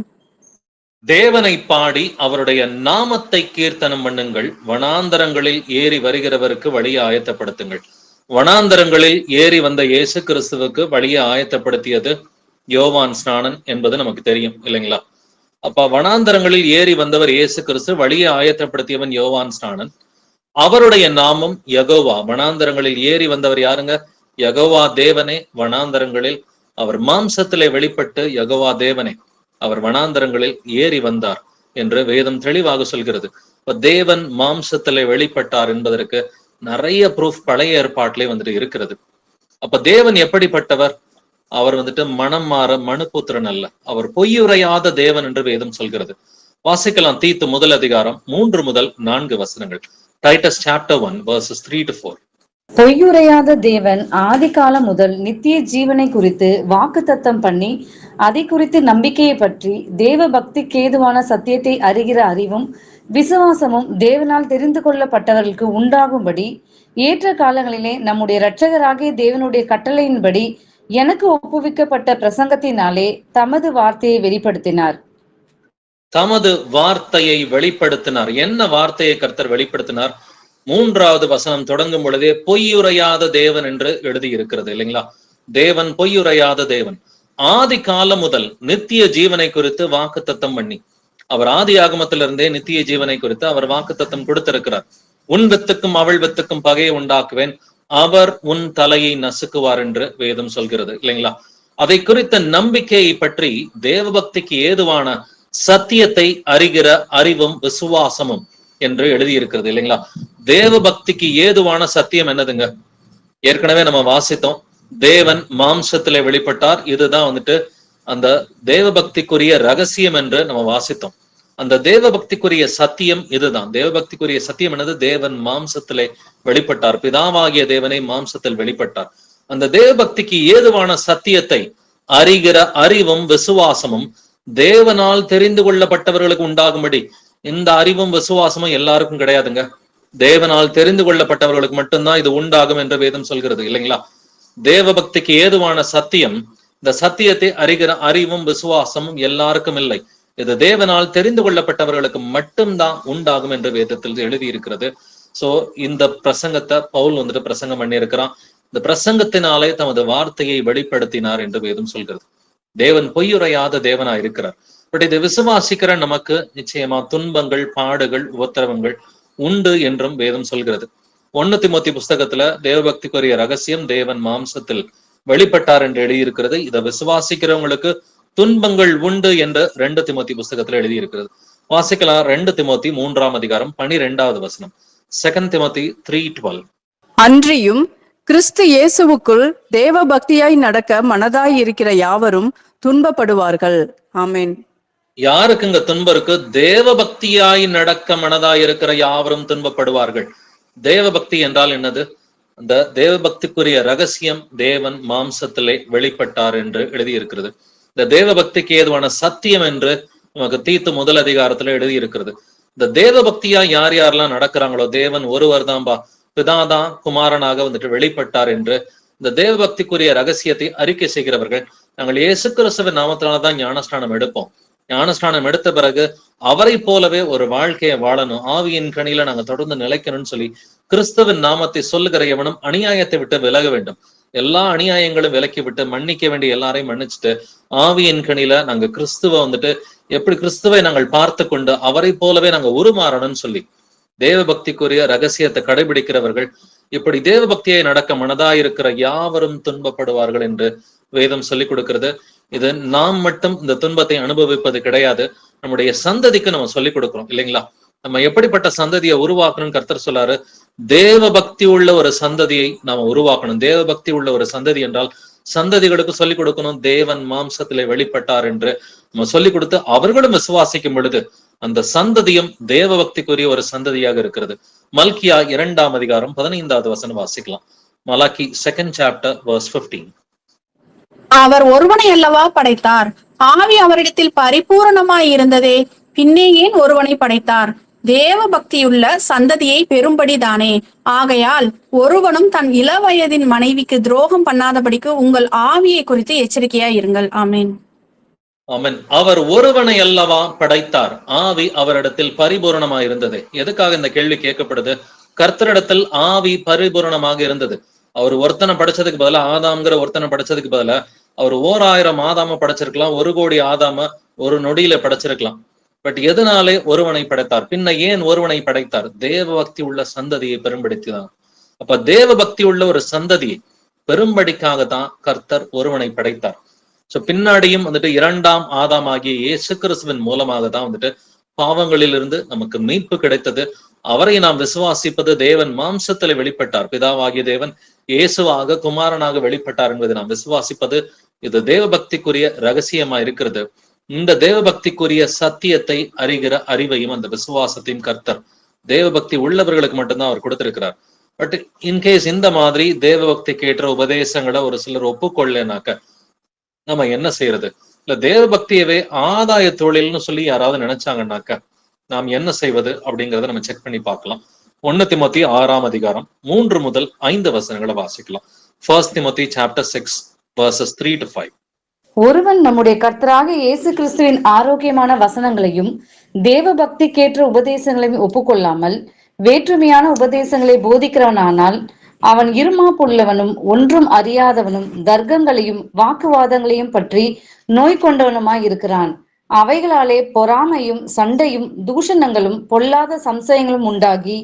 தேவனை பாடி அவருடைய நாமத்தை கீர்த்தனம் பண்ணுங்கள். வனாந்தரங்களில் ஏறி வருகிறவருக்கு வழியை ஆயத்தப்படுத்துங்கள். வனாந்தரங்களில் ஏறி வந்த இயேசு கிறிஸ்துவுக்கு வழியை ஆயத்தப்படுத்தியது யோவான் ஸ்நானன் என்பது நமக்கு தெரியும் இல்லைங்களா? அப்ப வனாந்தரங்களில் ஏறி வந்தவர் இயேசு கிறிஸ்து, வழியை ஆயத்தப்படுத்தியவன் யோவான் ஸ்நானன். அவருடைய நாமம் யெகோவா. வனாந்தரங்களில் ஏறி வந்தவர் யாருங்க? யெகோவா தேவனே. வனாந்தரங்களில் அவர் மாம்சத்திலே வெளிப்பட்டு யெகோவா தேவனே அவர் வனாந்தரங்களில் ஏறி வந்தார் என்று வேதம் தெளிவாக சொல்கிறது. இப்ப தேவன் மாம்சத்திலே வெளிப்பட்டார் என்பதற்கு நிறைய ப்ரூஃப் பழைய ஏற்பாட்டிலே இருக்கிறது. அப்ப தேவன் எப்படிப்பட்டவர்? அவர் மனம் மாற மனுபுத்திரன் அல்ல, அவர் பொய்யுரையாத தேவன் என்று வேதம் சொல்கிறது. வாசிக்கலாம் தீத்து முதல் அதிகாரம் 3 முதல் 4 வசனங்கள். Titus chapter 1 verses 3 to 4. பொய்யுரையாத தேவன் ஆதி காலம் முதல் நித்திய ஜீவனை குறித்து வாக்குத்தத்தம் பண்ணி அதை குறித்து நம்பிக்கையை பற்றி தேவ பக்திக்கு ஏதுவான சத்தியத்தை அறிகிற அறிவும் விசுவாசமும் தேவனால் தெரிந்து கொள்ளப்பட்டவர்களுக்கு உண்டாகும்படி ஏற்ற காலங்களிலே நம்முடைய இரட்சகராகிய தேவனுடைய கட்டளையின்படி எனக்கு ஒப்புவிக்கப்பட்ட பிரசங்கத்தினாலே தமது வார்த்தையை வெளிப்படுத்தினார். தமது வார்த்தையை வெளிப்படுத்தினார். என்ன வார்த்தையை கர்த்தர் வெளிப்படுத்தினார்? 3வது வசனம் தொடங்கும் பொழுதே பொய்யுரையாத தேவன் என்று எழுதி இருக்கிறது இல்லைங்களா? தேவன் பொய்யுரையாத தேவன். ஆதி காலம் முதல் நித்திய ஜீவனை குறித்து வாக்குத்தத்தம் பண்ணி, அவர் ஆதி ஆகமத்திலிருந்தே நித்திய ஜீவனை குறித்து அவர் வாக்குத்தத்தம் கொடுத்திருக்கிறார். உன் வித்துக்கும் அவள் வித்துக்கும் பகையை உண்டாக்குவேன், அவர் உன் தலையை நசுக்குவார் என்று வேதம் சொல்கிறது இல்லைங்களா? அதை குறித்த நம்பிக்கையை பற்றி தேவபக்திக்கு ஏதுவான சத்தியத்தை அறிகிற அறிவும் விசுவாசமும் என்று எழுதியிருக்கிறது இல்லைங்களா? தேவ பக்திக்கு ஏதுவான சத்தியம் என்னதுங்க? ஏற்கனவே நம்ம வாசித்தோம், தேவன் மாம்சத்திலே வெளிப்பட்டார். இதுதான் வந்துட்டு அந்த தேவ பக்திக்குரிய ரகசியம் என்று நம்ம வாசித்தோம். அந்த தேவ பக்திக்குரிய சத்தியம் இதுதான். தேவ பக்திக்குரிய சத்தியம் என்னது? தேவன் மாம்சத்திலே வெளிப்பட்டார், பிதாவாகிய தேவனை மாம்சத்தில் வெளிப்பட்டார். அந்த தேவ பக்திக்கு ஏதுவான சத்தியத்தை அறிகிற அறிவும் விசுவாசமும் தேவனால் தெரிந்து கொள்ளப்பட்டவர்களுக்கு உண்டாகும்படி. இந்த அறிவும் விசுவாசமும் எல்லாருக்கும் கிடையாதுங்க. தேவனால் தெரிந்து கொள்ளப்பட்டவர்களுக்கு மட்டும்தான் இது உண்டாகும் என்று வேதம் சொல்கிறது இல்லைங்களா? தேவ பக்திக்கு ஏதுவான சத்தியம், இந்த சத்தியத்தை அறிகிற அறிவும் விசுவாசமும் எல்லாருக்கும் இல்லை. இது தேவனால் தெரிந்து கொள்ளப்பட்டவர்களுக்கு மட்டும்தான் உண்டாகும் என்று வேதத்தில் எழுதி இருக்கிறது. சோ இந்த பிரசங்கத்தை பவுல் வந்துட்டு பிரசங்கம் பண்ணி இருக்கிறான். இந்த பிரசங்கத்தினாலே தமது வார்த்தையை வெளிப்படுத்தினார் என்று வேதம் சொல்கிறது. தேவன் பொய்யுரையாத தேவனா இருக்கிறார். பட் இதை விசுவாசிக்கிற நமக்கு நிச்சயமா துன்பங்கள், பாடுகள், உபத்திரவங்கள் உண்டு என்றும் வேதம் சொல்கிறது. 1 தீமோத்தேயு புஸ்தகத்துல தேவபக்திக்குரிய ரகசியம் தேவன் மாம்சத்தில் வெளிப்பட்டார் என்று எழுதியிருக்கிறது. இதை விசுவாசிக்கிறவங்களுக்கு துன்பங்கள் உண்டு என்று 2 தீமோத்தேயு புஸ்தகத்துல எழுதியிருக்கிறது. வாசிக்கலாம் 2 தீமோத்தேயு 3ஆம் அதிகாரம் 12வது வசனம். 2 தீமோத்தேயு 3:12. அன்றியும் கிறிஸ்து இயேசுவுக்குள் தேவ பக்தியாய் நடக்க மனதாய் இருக்கிற யாவரும் துன்பப்படுவார்கள். ஆமென். யாருக்குங்க துன்பம் இருக்கு? தேவ பக்தியாய் நடக்க மனதாய் இருக்கிற யாவரும் துன்பப்படுவார்கள். தேவ பக்தி என்றால் என்னது? அந்த தேவ பக்திக்குரிய ரகசியம் தேவன் மாம்சத்திலே வெளிப்பட்டார் என்று எழுதியிருக்கிறது. இந்த தேவ பக்திக்கு ஏதுவான சத்தியம் என்று நமக்கு தீத்து முதல் அதிகாரத்துல எழுதியிருக்கிறது. இந்த தேவ பக்தியா யார் யாரெல்லாம் நடக்கிறாங்களோ, தேவன் ஒருவர் தான்பா, பிதாதான் குமாரனாக வந்துட்டு வெளிப்பட்டார் என்று இந்த தேவ பக்திக்குரிய ரகசியத்தை அறிக்கை செய்கிறவர்கள், நாங்கள் இயேசு கிறிஸ்துவின் நாமத்தினால்தான் ஞானஸ்நானம் எடுப்போம். ஞானஸ்நானம் எடுத்த பிறகு அவரை போலவே ஒரு வாழ்க்கையை வாழணும், ஆவியின் கனியில நாங்க தொடர்ந்து நிலைக்கணும்னு சொல்லி கிறிஸ்துவின் நாமத்தை சொல்லுகிற எவனும் அநியாயத்தை விட்டு விலக வேண்டும். எல்லா அநியாயங்களும் விலக்கி விட்டு மன்னிக்க வேண்டிய எல்லாரையும் மன்னிச்சுட்டு ஆவியின் கனியில நாங்க கிறிஸ்துவ வந்துட்டு எப்படி கிறிஸ்துவை நாங்கள் பார்த்து கொண்டு அவரை போலவே நாங்க உருமாறணும்னு சொல்லி தேவ பக்திக்குரிய ரகசியத்தை கடைபிடிக்கிறவர்கள் இப்படி தேவ பக்தியை நடக்க மனதாயிருக்கிற யாவரும் துன்பப்படுவார்கள் என்று வேதம் சொல்லிக் கொடுக்கிறது. இது நாம் மட்டும் இந்த துன்பத்தை அனுபவிப்பது கிடையாது, நம்முடைய சந்ததிக்கு நம்ம சொல்லிக் கொடுக்கிறோம் இல்லைங்களா? நம்ம எப்படிப்பட்ட சந்ததியை உருவாக்கணும்னு கர்த்தர் சொல்லாரு. தேவ பக்தி உள்ள ஒரு சந்ததியை நாம உருவாக்கணும். தேவ பக்தி உள்ள ஒரு சந்ததி என்றால் சந்ததிகளுக்கு சொல்லிக் கொடுக்கணும், தேவன் மாம்சத்திலே வெளிப்பட்டார் என்று நம்ம சொல்லிக் கொடுத்து அவர்களும் விசுவாசிக்கும் பொழுது அந்த சந்ததியும் தேவ பக்திக்குரிய ஒரு சந்ததியாக இருக்கிறது. மல்கியா 2ஆம் அதிகாரம் 15வது வசனம் வாசிக்கலாம். Malachi 2nd chapter verse 15. அவர் ஒருவனை அல்லவா படைத்தார், ஆவி அவரிடத்தில் பரிபூரணமாய் இருந்ததே, பின்னே ஏன் ஒருவனை படைத்தார்? தேவ பக்தியுள்ள சந்ததியை பெரும்படிதானே. ஆகையால் ஒருவனும் தன் இளவயதின் மனைவிக்கு துரோகம் பண்ணாதபடிக்கு உங்கள் ஆவியை குறித்து எச்சரிக்கையா இருங்கள். ஆமேன். ஆமென். அவர் ஒருவனை அல்லவா படைத்தார், ஆவி அவரிடத்தில் பரிபூரணமாக இருந்தது. எதுக்காக இந்த கேள்வி கேட்கப்படுது? கர்த்தரிடத்தில் ஆவி பரிபூரணமாக இருந்தது. அவர் ஒருத்தனை படைச்சதுக்கு பதிலா, ஆதாம்ங்கிற ஒருத்தனை படைச்சதுக்கு பதிலா அவர் 1000 ஆதாம படைச்சிருக்கலாம், 1 கோடி ஆதாம ஒரு நொடியில படைச்சிருக்கலாம். பட் எதனாலே ஒருவனை படைத்தார்? பின்ன ஏன் ஒருவனை படைத்தார்? தேவ பக்தி உள்ள சந்ததியை பெரும்படித்தான். அப்ப தேவ பக்தி உள்ள ஒரு சந்ததியை பெரும்படிக்காகத்தான் கர்த்தர் ஒருவனை படைத்தார். சோ பின்னாடியும் வந்துட்டு 2ஆம் ஆதாம் ஆகிய இயேசு கிறிஸ்துவின் மூலமாக தான் வந்துட்டு பாவங்களிலிருந்து நமக்கு மீட்பு கிடைத்தது. அவரை நாம் விசுவாசிப்பது, தேவன் மாம்சத்துல வெளிப்பட்டார், பிதாவாகிய தேவன் இயேசுவாக குமாரனாக வெளிப்பட்டார் என்பதை நாம் விசுவாசிப்பது, இது தேவ பக்திக்குரிய ரகசியமா இருக்கிறது. இந்த தேவபக்திக்குரிய சத்தியத்தை அறிகிற அறிவையும் அந்த விசுவாசத்தையும் கர்த்தர் தேவபக்தி உள்ளவர்களுக்கு மட்டும்தான் அவர் கொடுத்திருக்கிறார். பட் இன்கேஸ் இந்த மாதிரி தேவபக்திக்கு ஏற்ற உபதேசங்களை ஒரு சிலர் ஒப்புக்கொள்ளனாக்க நம்ம என்ன செய்யறது? இல்ல தேவபக்தியவே ஆதாய தொழில்னு சொல்லி யாராவது நினைச்சாங்கன்னாக்க நாம் என்ன செய்வது அப்படிங்கிறத நம்ம செக் பண்ணி பார்க்கலாம். 1 திமோத்தி 6ஆம் அதிகாரம் 3 முதல் 5 வசனங்களை வாசிக்கலாம். 1 Timothy chapter 6 verses 3 to 5. ஒருவன் நம்முடைய கர்த்தராக இயேசு கிறிஸ்துவின் ஆரோக்கியமான வசனங்களையும் தேவ பக்திக்கேற்ற உபதேசங்களையும் ஒப்புக்கொள்ளாமல் வேற்றுமையான உபதேசங்களை போதிக்கிறவனானால் அவன் இருமாப்புள்ளவனும் ஒன்றும் அறியாதவனும் தர்க்கங்களையும் வாக்குவாதங்களையும் பற்றி நோய் கொண்டவனுமாய் இருக்கிறான். அவைகளாலே பொறாமையும் சண்டையும் தூஷணங்களும் பொல்லாத சம்சயங்களும் உண்டாகி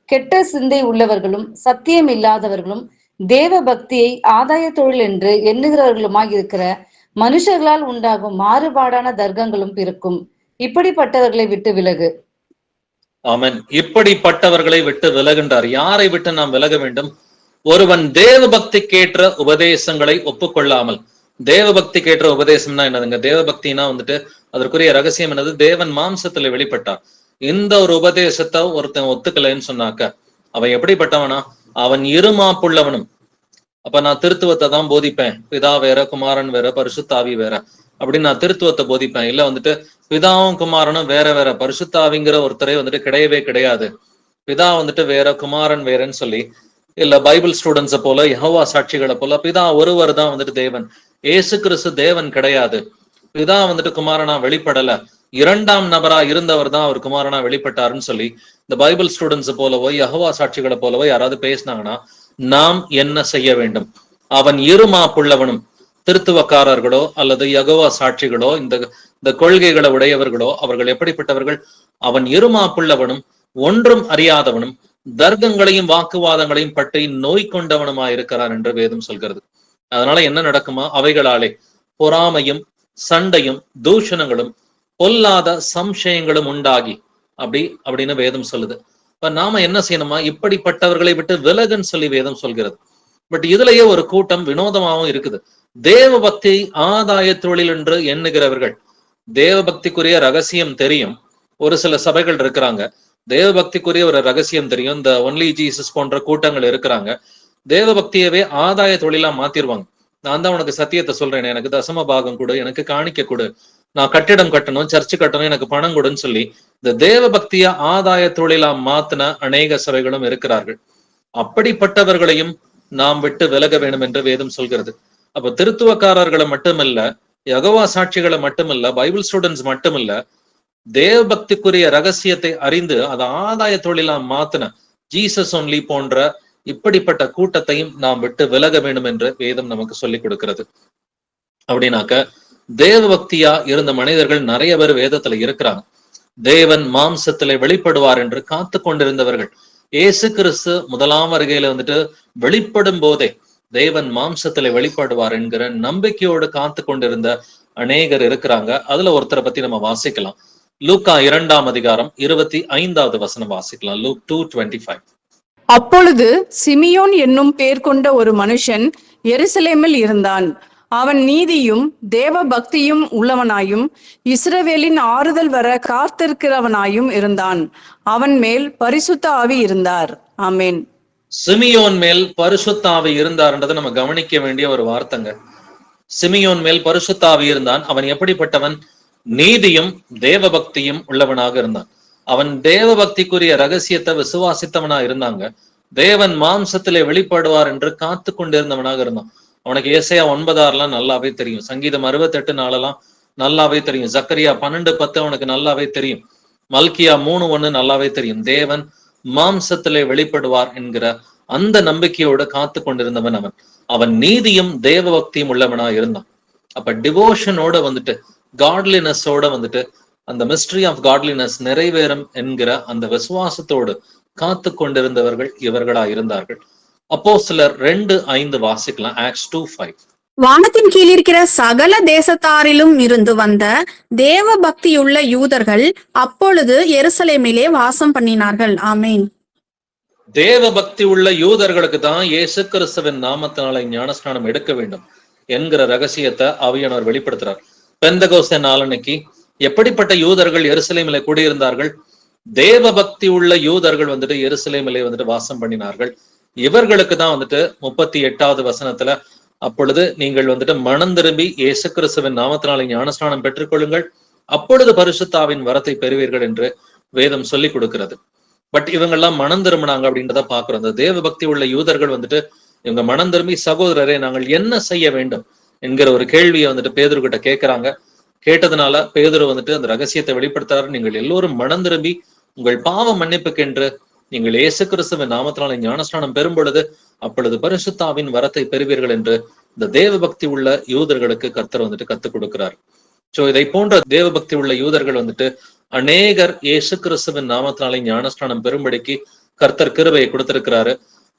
கெட்ட சிந்தை உள்ளவர்களும் சத்தியம் இல்லாதவர்களும் தேவ பக்தியை ஆதாய தொழில் என்று எண்ணுகிறவர்களுமாய் இருக்கிற மனுஷர்களால் உண்டாகும் மாறுபாடான தர்க்கங்களும் இருக்கும். இப்படிப்பட்டவர்களை விட்டு விலகு. ஆமென். இப்படிப்பட்டவர்களை விட்டு விலகின்றார். யாரை விட்டு நாம் விலக வேண்டும்? ஒருவன் தேவ பக்திக்கேற்ற உபதேசங்களை ஒப்புக்கொள்ளாமல். தேவ பக்திக்கேற்ற உபதேசம்னா என்னதுங்க? தேவ பக்தினா வந்துட்டு அதற்குரிய ரகசியம் என்னது? தேவன் மாம்சத்துல வெளிப்பட்டார். இந்த ஒரு உபதேசத்தை ஒருத்தன் ஒத்துக்கலைன்னு சொன்னாக்க அவன் எப்படிப்பட்டவனா? அவன் இருமாப்புள்ளவனும். அப்ப நான் திருத்துவத்தை தான் போதிப்பேன், பிதா வேற குமாரன் வேற பரிசுத்தாவி வேற அப்படின்னு நான் திருத்துவத்தை போதிப்பேன். இல்ல வந்துட்டு பிதாவும் குமாரனும் வேற வேற, பரிசுத்தாவிங்கிற ஒருத்தரே வந்துட்டு கிடையவே கிடையாது, பிதா வந்துட்டு வேற குமாரன் வேறன்னு சொல்லி, இல்ல பைபிள் ஸ்டூடெண்ட்ஸை போல யெகோவா சாட்சிகளை போல பிதா ஒருவர் தான் வந்துட்டு தேவன், ஏசு கிறிஸ்து தேவன் கிடையாது, பிதா வந்துட்டு குமாரனா வெளிப்படல, 2ஆம் நபரா இருந்தவர் தான் அவர் குமாரனா வெளிப்பட்டாருன்னு சொல்லி இந்த பைபிள் ஸ்டூடெண்ட்ஸ் போலவோ யெகோவா சாட்சிகளை போலவோ யாராவது பேசினாங்கன்னா நாம் என்ன செய்ய வேண்டும்? அவன் இருமாப்புள்ளவனும். திருத்துவக்காரர்களோ அல்லது யெகோவா சாட்சிகளோ இந்த கொள்கைகளை உடையவர்களோ அவர்கள் எப்படிப்பட்டவர்கள்? அவன் இருமாப்புள்ளவனும் ஒன்றும் அறியாதவனும் தர்க்கங்களையும் வாக்குவாதங்களையும் பற்றி நோய் கொண்டவனுமா இருக்கிறான் என்று வேதம் சொல்கிறது. அதனால என்ன நடக்குமா? அவைகளாலே பொறாமையும் சண்டையும் தூஷணங்களும் பொல்லாத சம்சயங்களும் உண்டாகி அப்படின்னு வேதம் சொல்லுது. இப்ப நாம என்ன செய்யணுமா? இப்படிப்பட்டவர்களை விட்டு விலகுன்னு சொல்லி வேதம் சொல்கிறது. பட் இதுலயே ஒரு கூட்டம் வினோதமாகவும் இருக்குது. தேவ பக்தி ஆதாய தொழில் என்று எண்ணுகிறவர்கள். தேவ பக்திக்குரிய ரகசியம் தெரியும், ஒரு சில சபைகள் இருக்கிறாங்க. தேவ பக்திக்குரிய ஒரு ரகசியம் தெரியும், இந்த ஒன்லி ஜீசஸ் போன்ற கூட்டங்கள் இருக்கிறாங்க. தேவ பக்தியவே ஆதாய தொழிலா மாத்திருவாங்க. நான் தான் உனக்கு சத்தியத்தை சொல்றேன், எனக்கு தசம பாகம் கொடு, எனக்கு காணிக்க கொடு, நான் கட்டிடம் கட்டணும், சர்ச்சு கட்டணும், எனக்கு பணம் கொடுன்னு சொல்லி இந்த தேவ பக்திய ஆதாய தொழிலா மாத்தின அநேக சபைகளும் இருக்கிறார்கள். அப்படிப்பட்டவர்களையும் நாம் விட்டு விலக வேண்டும் என்று வேதம் சொல்கிறது. அப்ப திருத்துவக்காரர்களை மட்டுமல்ல, யெகோவா சாட்சிகளை மட்டுமல்ல, பைபிள் ஸ்டூடெண்ட்ஸ் மட்டுமல்ல, தேவ பக்திக்குரிய ரகசியத்தை அறிந்து அதை ஆதாய தொழிலா மாத்தின ஜீசஸ் ஒன்லி போன்ற இப்படிப்பட்ட கூட்டத்தையும் நாம் விட்டு விலக வேண்டும் என்று வேதம் நமக்கு சொல்லிக் கொடுக்கிறது. அப்படின்னாக்க தேவ பக்தியா இருந்த மனிதர்கள் நிறைய பேர் வேதத்துல இருக்கிறாங்க. தேவன் மாம்சத்திலே வெளிப்படுவார் என்று காத்து கொண்டிருந்தவர்கள். இயேசு கிறிஸ்து முதலாம் வருகையில வந்துட்டு வெளிப்படும் போதே தேவன் மாம்சத்திலே வெளிப்படுவார் என்கிற நம்பிக்கையோடு காத்து கொண்டிருந்த அநேகர் இருக்கிறாங்க. அதுல ஒருத்தரை பத்தி நம்ம வாசிக்கலாம். லூக்கா 2ஆம் அதிகாரம் 25வது வசனம் வாசிக்கலாம். லூக் 2:25. அப்பொழுது சிமியோன் என்னும் பேர் கொண்ட ஒரு மனுஷன் எருசலேமில் இருந்தான். அவன் நீதியும் தேவ பக்தியும் உள்ளவனாயும் இஸ்ரவேலின் ஆறுதல் வர காத்திருக்கிறவனாயும் இருந்தான். அவன் மேல் பரிசுத்த ஆவி இருந்தார். ஆமென். சிமியோன் மேல் பரிசுத்த ஆவி இருந்தார்ன்றதை நம்ம கவனிக்க வேண்டிய ஒரு வார்த்தைங்க. சிமியோன் மேல் பரிசுத்த ஆவி இருந்தான். அவன் எப்படிப்பட்டவன்? நீதியும் தேவ பக்தியும் உள்ளவனாக இருந்தான். அவன் தேவ பக்திக்குரிய ரகசியத்தை விசுவாசித்தவனா இருந்தாங்க. தேவன் மாம்சத்திலே வெளிப்படுவார் என்று காத்து கொண்டிருந்தவனாக இருந்தான். அவனுக்கு ஏசாயா 9:6 நல்லாவே தெரியும், சங்கீதம் 68:4 நல்லாவே தெரியும், ஜக்கரியா 12:10 அவனுக்கு நல்லாவே தெரியும், மல்கியா 3:1 நல்லாவே தெரியும். தேவன் மாம்சத்திலே வெளிப்படுவார் என்கிற அந்த நம்பிக்கையோடு காத்து கொண்டிருந்தவன் அவன். அவன் நீதியும் தேவ பக்தியும் உள்ளவனா இருந்தான். அப்ப டிவோஷனோட வந்துட்டு காட்லினஸோட வந்துட்டு அந்த மிஸ்ட்ரி ஆஃப் காட்லினஸ் நிறைவேறும் என்கிற அந்த விசுவாசத்தோடு காத்து கொண்டிருந்தவர்கள் இவர்களா இருந்தார்கள். அப்போஸ்தலர் 2:5 வாசிக்கலாம். ஆக்ட்ஸ் 2:5. வானத்தின் கீழ் இருக்கிற சகல தேசத்தாரிலும் இருந்து வந்த தேவ பக்தியுள்ள யூதர்கள் அப்பொழுது எருசலேமிலே வாசம் பண்ணினார்கள். ஆமேன். தேவ பக்தி உள்ள யூதர்களுக்கு தான் இயேசு கிறிஸ்துவின் நாமத்தினால ஞானஸ்நானம் எடுக்க வேண்டும் என்கிற ரகசியத்தை ஆவியானவர் வெளிப்படுத்துறார். பெந்தகோஸ்தே நாளன்னைக்கு எப்படிப்பட்ட யூதர்கள் எருசலேமிலே கூடியிருந்தார்கள்? தேவ பக்தி உள்ள யூதர்கள் வந்துட்டு எருசலேமிலே வந்துட்டு வாசம் பண்ணினார்கள். இவர்களுக்கு தான் வந்துட்டு 38வது வசனத்துல, அப்பொழுது நீங்கள் வந்துட்டு மனம் திரும்பி இயேசு கிறிஸ்துவின் நாமத்தினாலே ஞானஸ்நானம் பெற்றுக்கொள்ளுங்கள், அப்பொழுது பரிசுத்தாவின் வரத்தை பெறுவீர்கள் என்று வேதம் சொல்லி கொடுக்கிறது. பட் இவங்கெல்லாம் மனம் திரும்பினாங்க அப்படின்றத பாக்குறோம். அந்த தேவ பக்தி உள்ள யூதர்கள் வந்துட்டு இவங்க மனம் திரும்பி, சகோதரரே நாங்கள் என்ன செய்ய வேண்டும் என்கிற ஒரு கேள்வியை வந்துட்டு பேதுரு கிட்ட கேட்கிறாங்க. கேட்டதுனால பேதுரு வந்துட்டு அந்த ரகசியத்தை வெளிப்படுத்துறாரு. நீங்கள் எல்லோரும் மனம் திரும்பி உங்கள் பாவ மன்னிப்புக்கென்று நீங்கள் இயேசு கிறிஸ்துவின் நாமத்தினாலே ஞானஸ்நானம் பெறும் பொழுது அப்பொழுது பரிசுத்தாவின் வரத்தை பெறுவீர்கள் என்று இந்த தேவ பக்தி உள்ள யூதர்களுக்கு கர்த்தர் வந்துட்டு கத்துக் கொடுக்கிறார். சோ இதை போன்ற தேவ பக்தி உள்ள யூதர்கள் வந்துட்டு அநேகர் இயேசு கிறிஸ்துவின் நாமத்தினாலே ஞானஸ்நானம் பெறும்படிக்கு கர்த்தர் கிருபையை கொடுத்திருக்கிறாரு.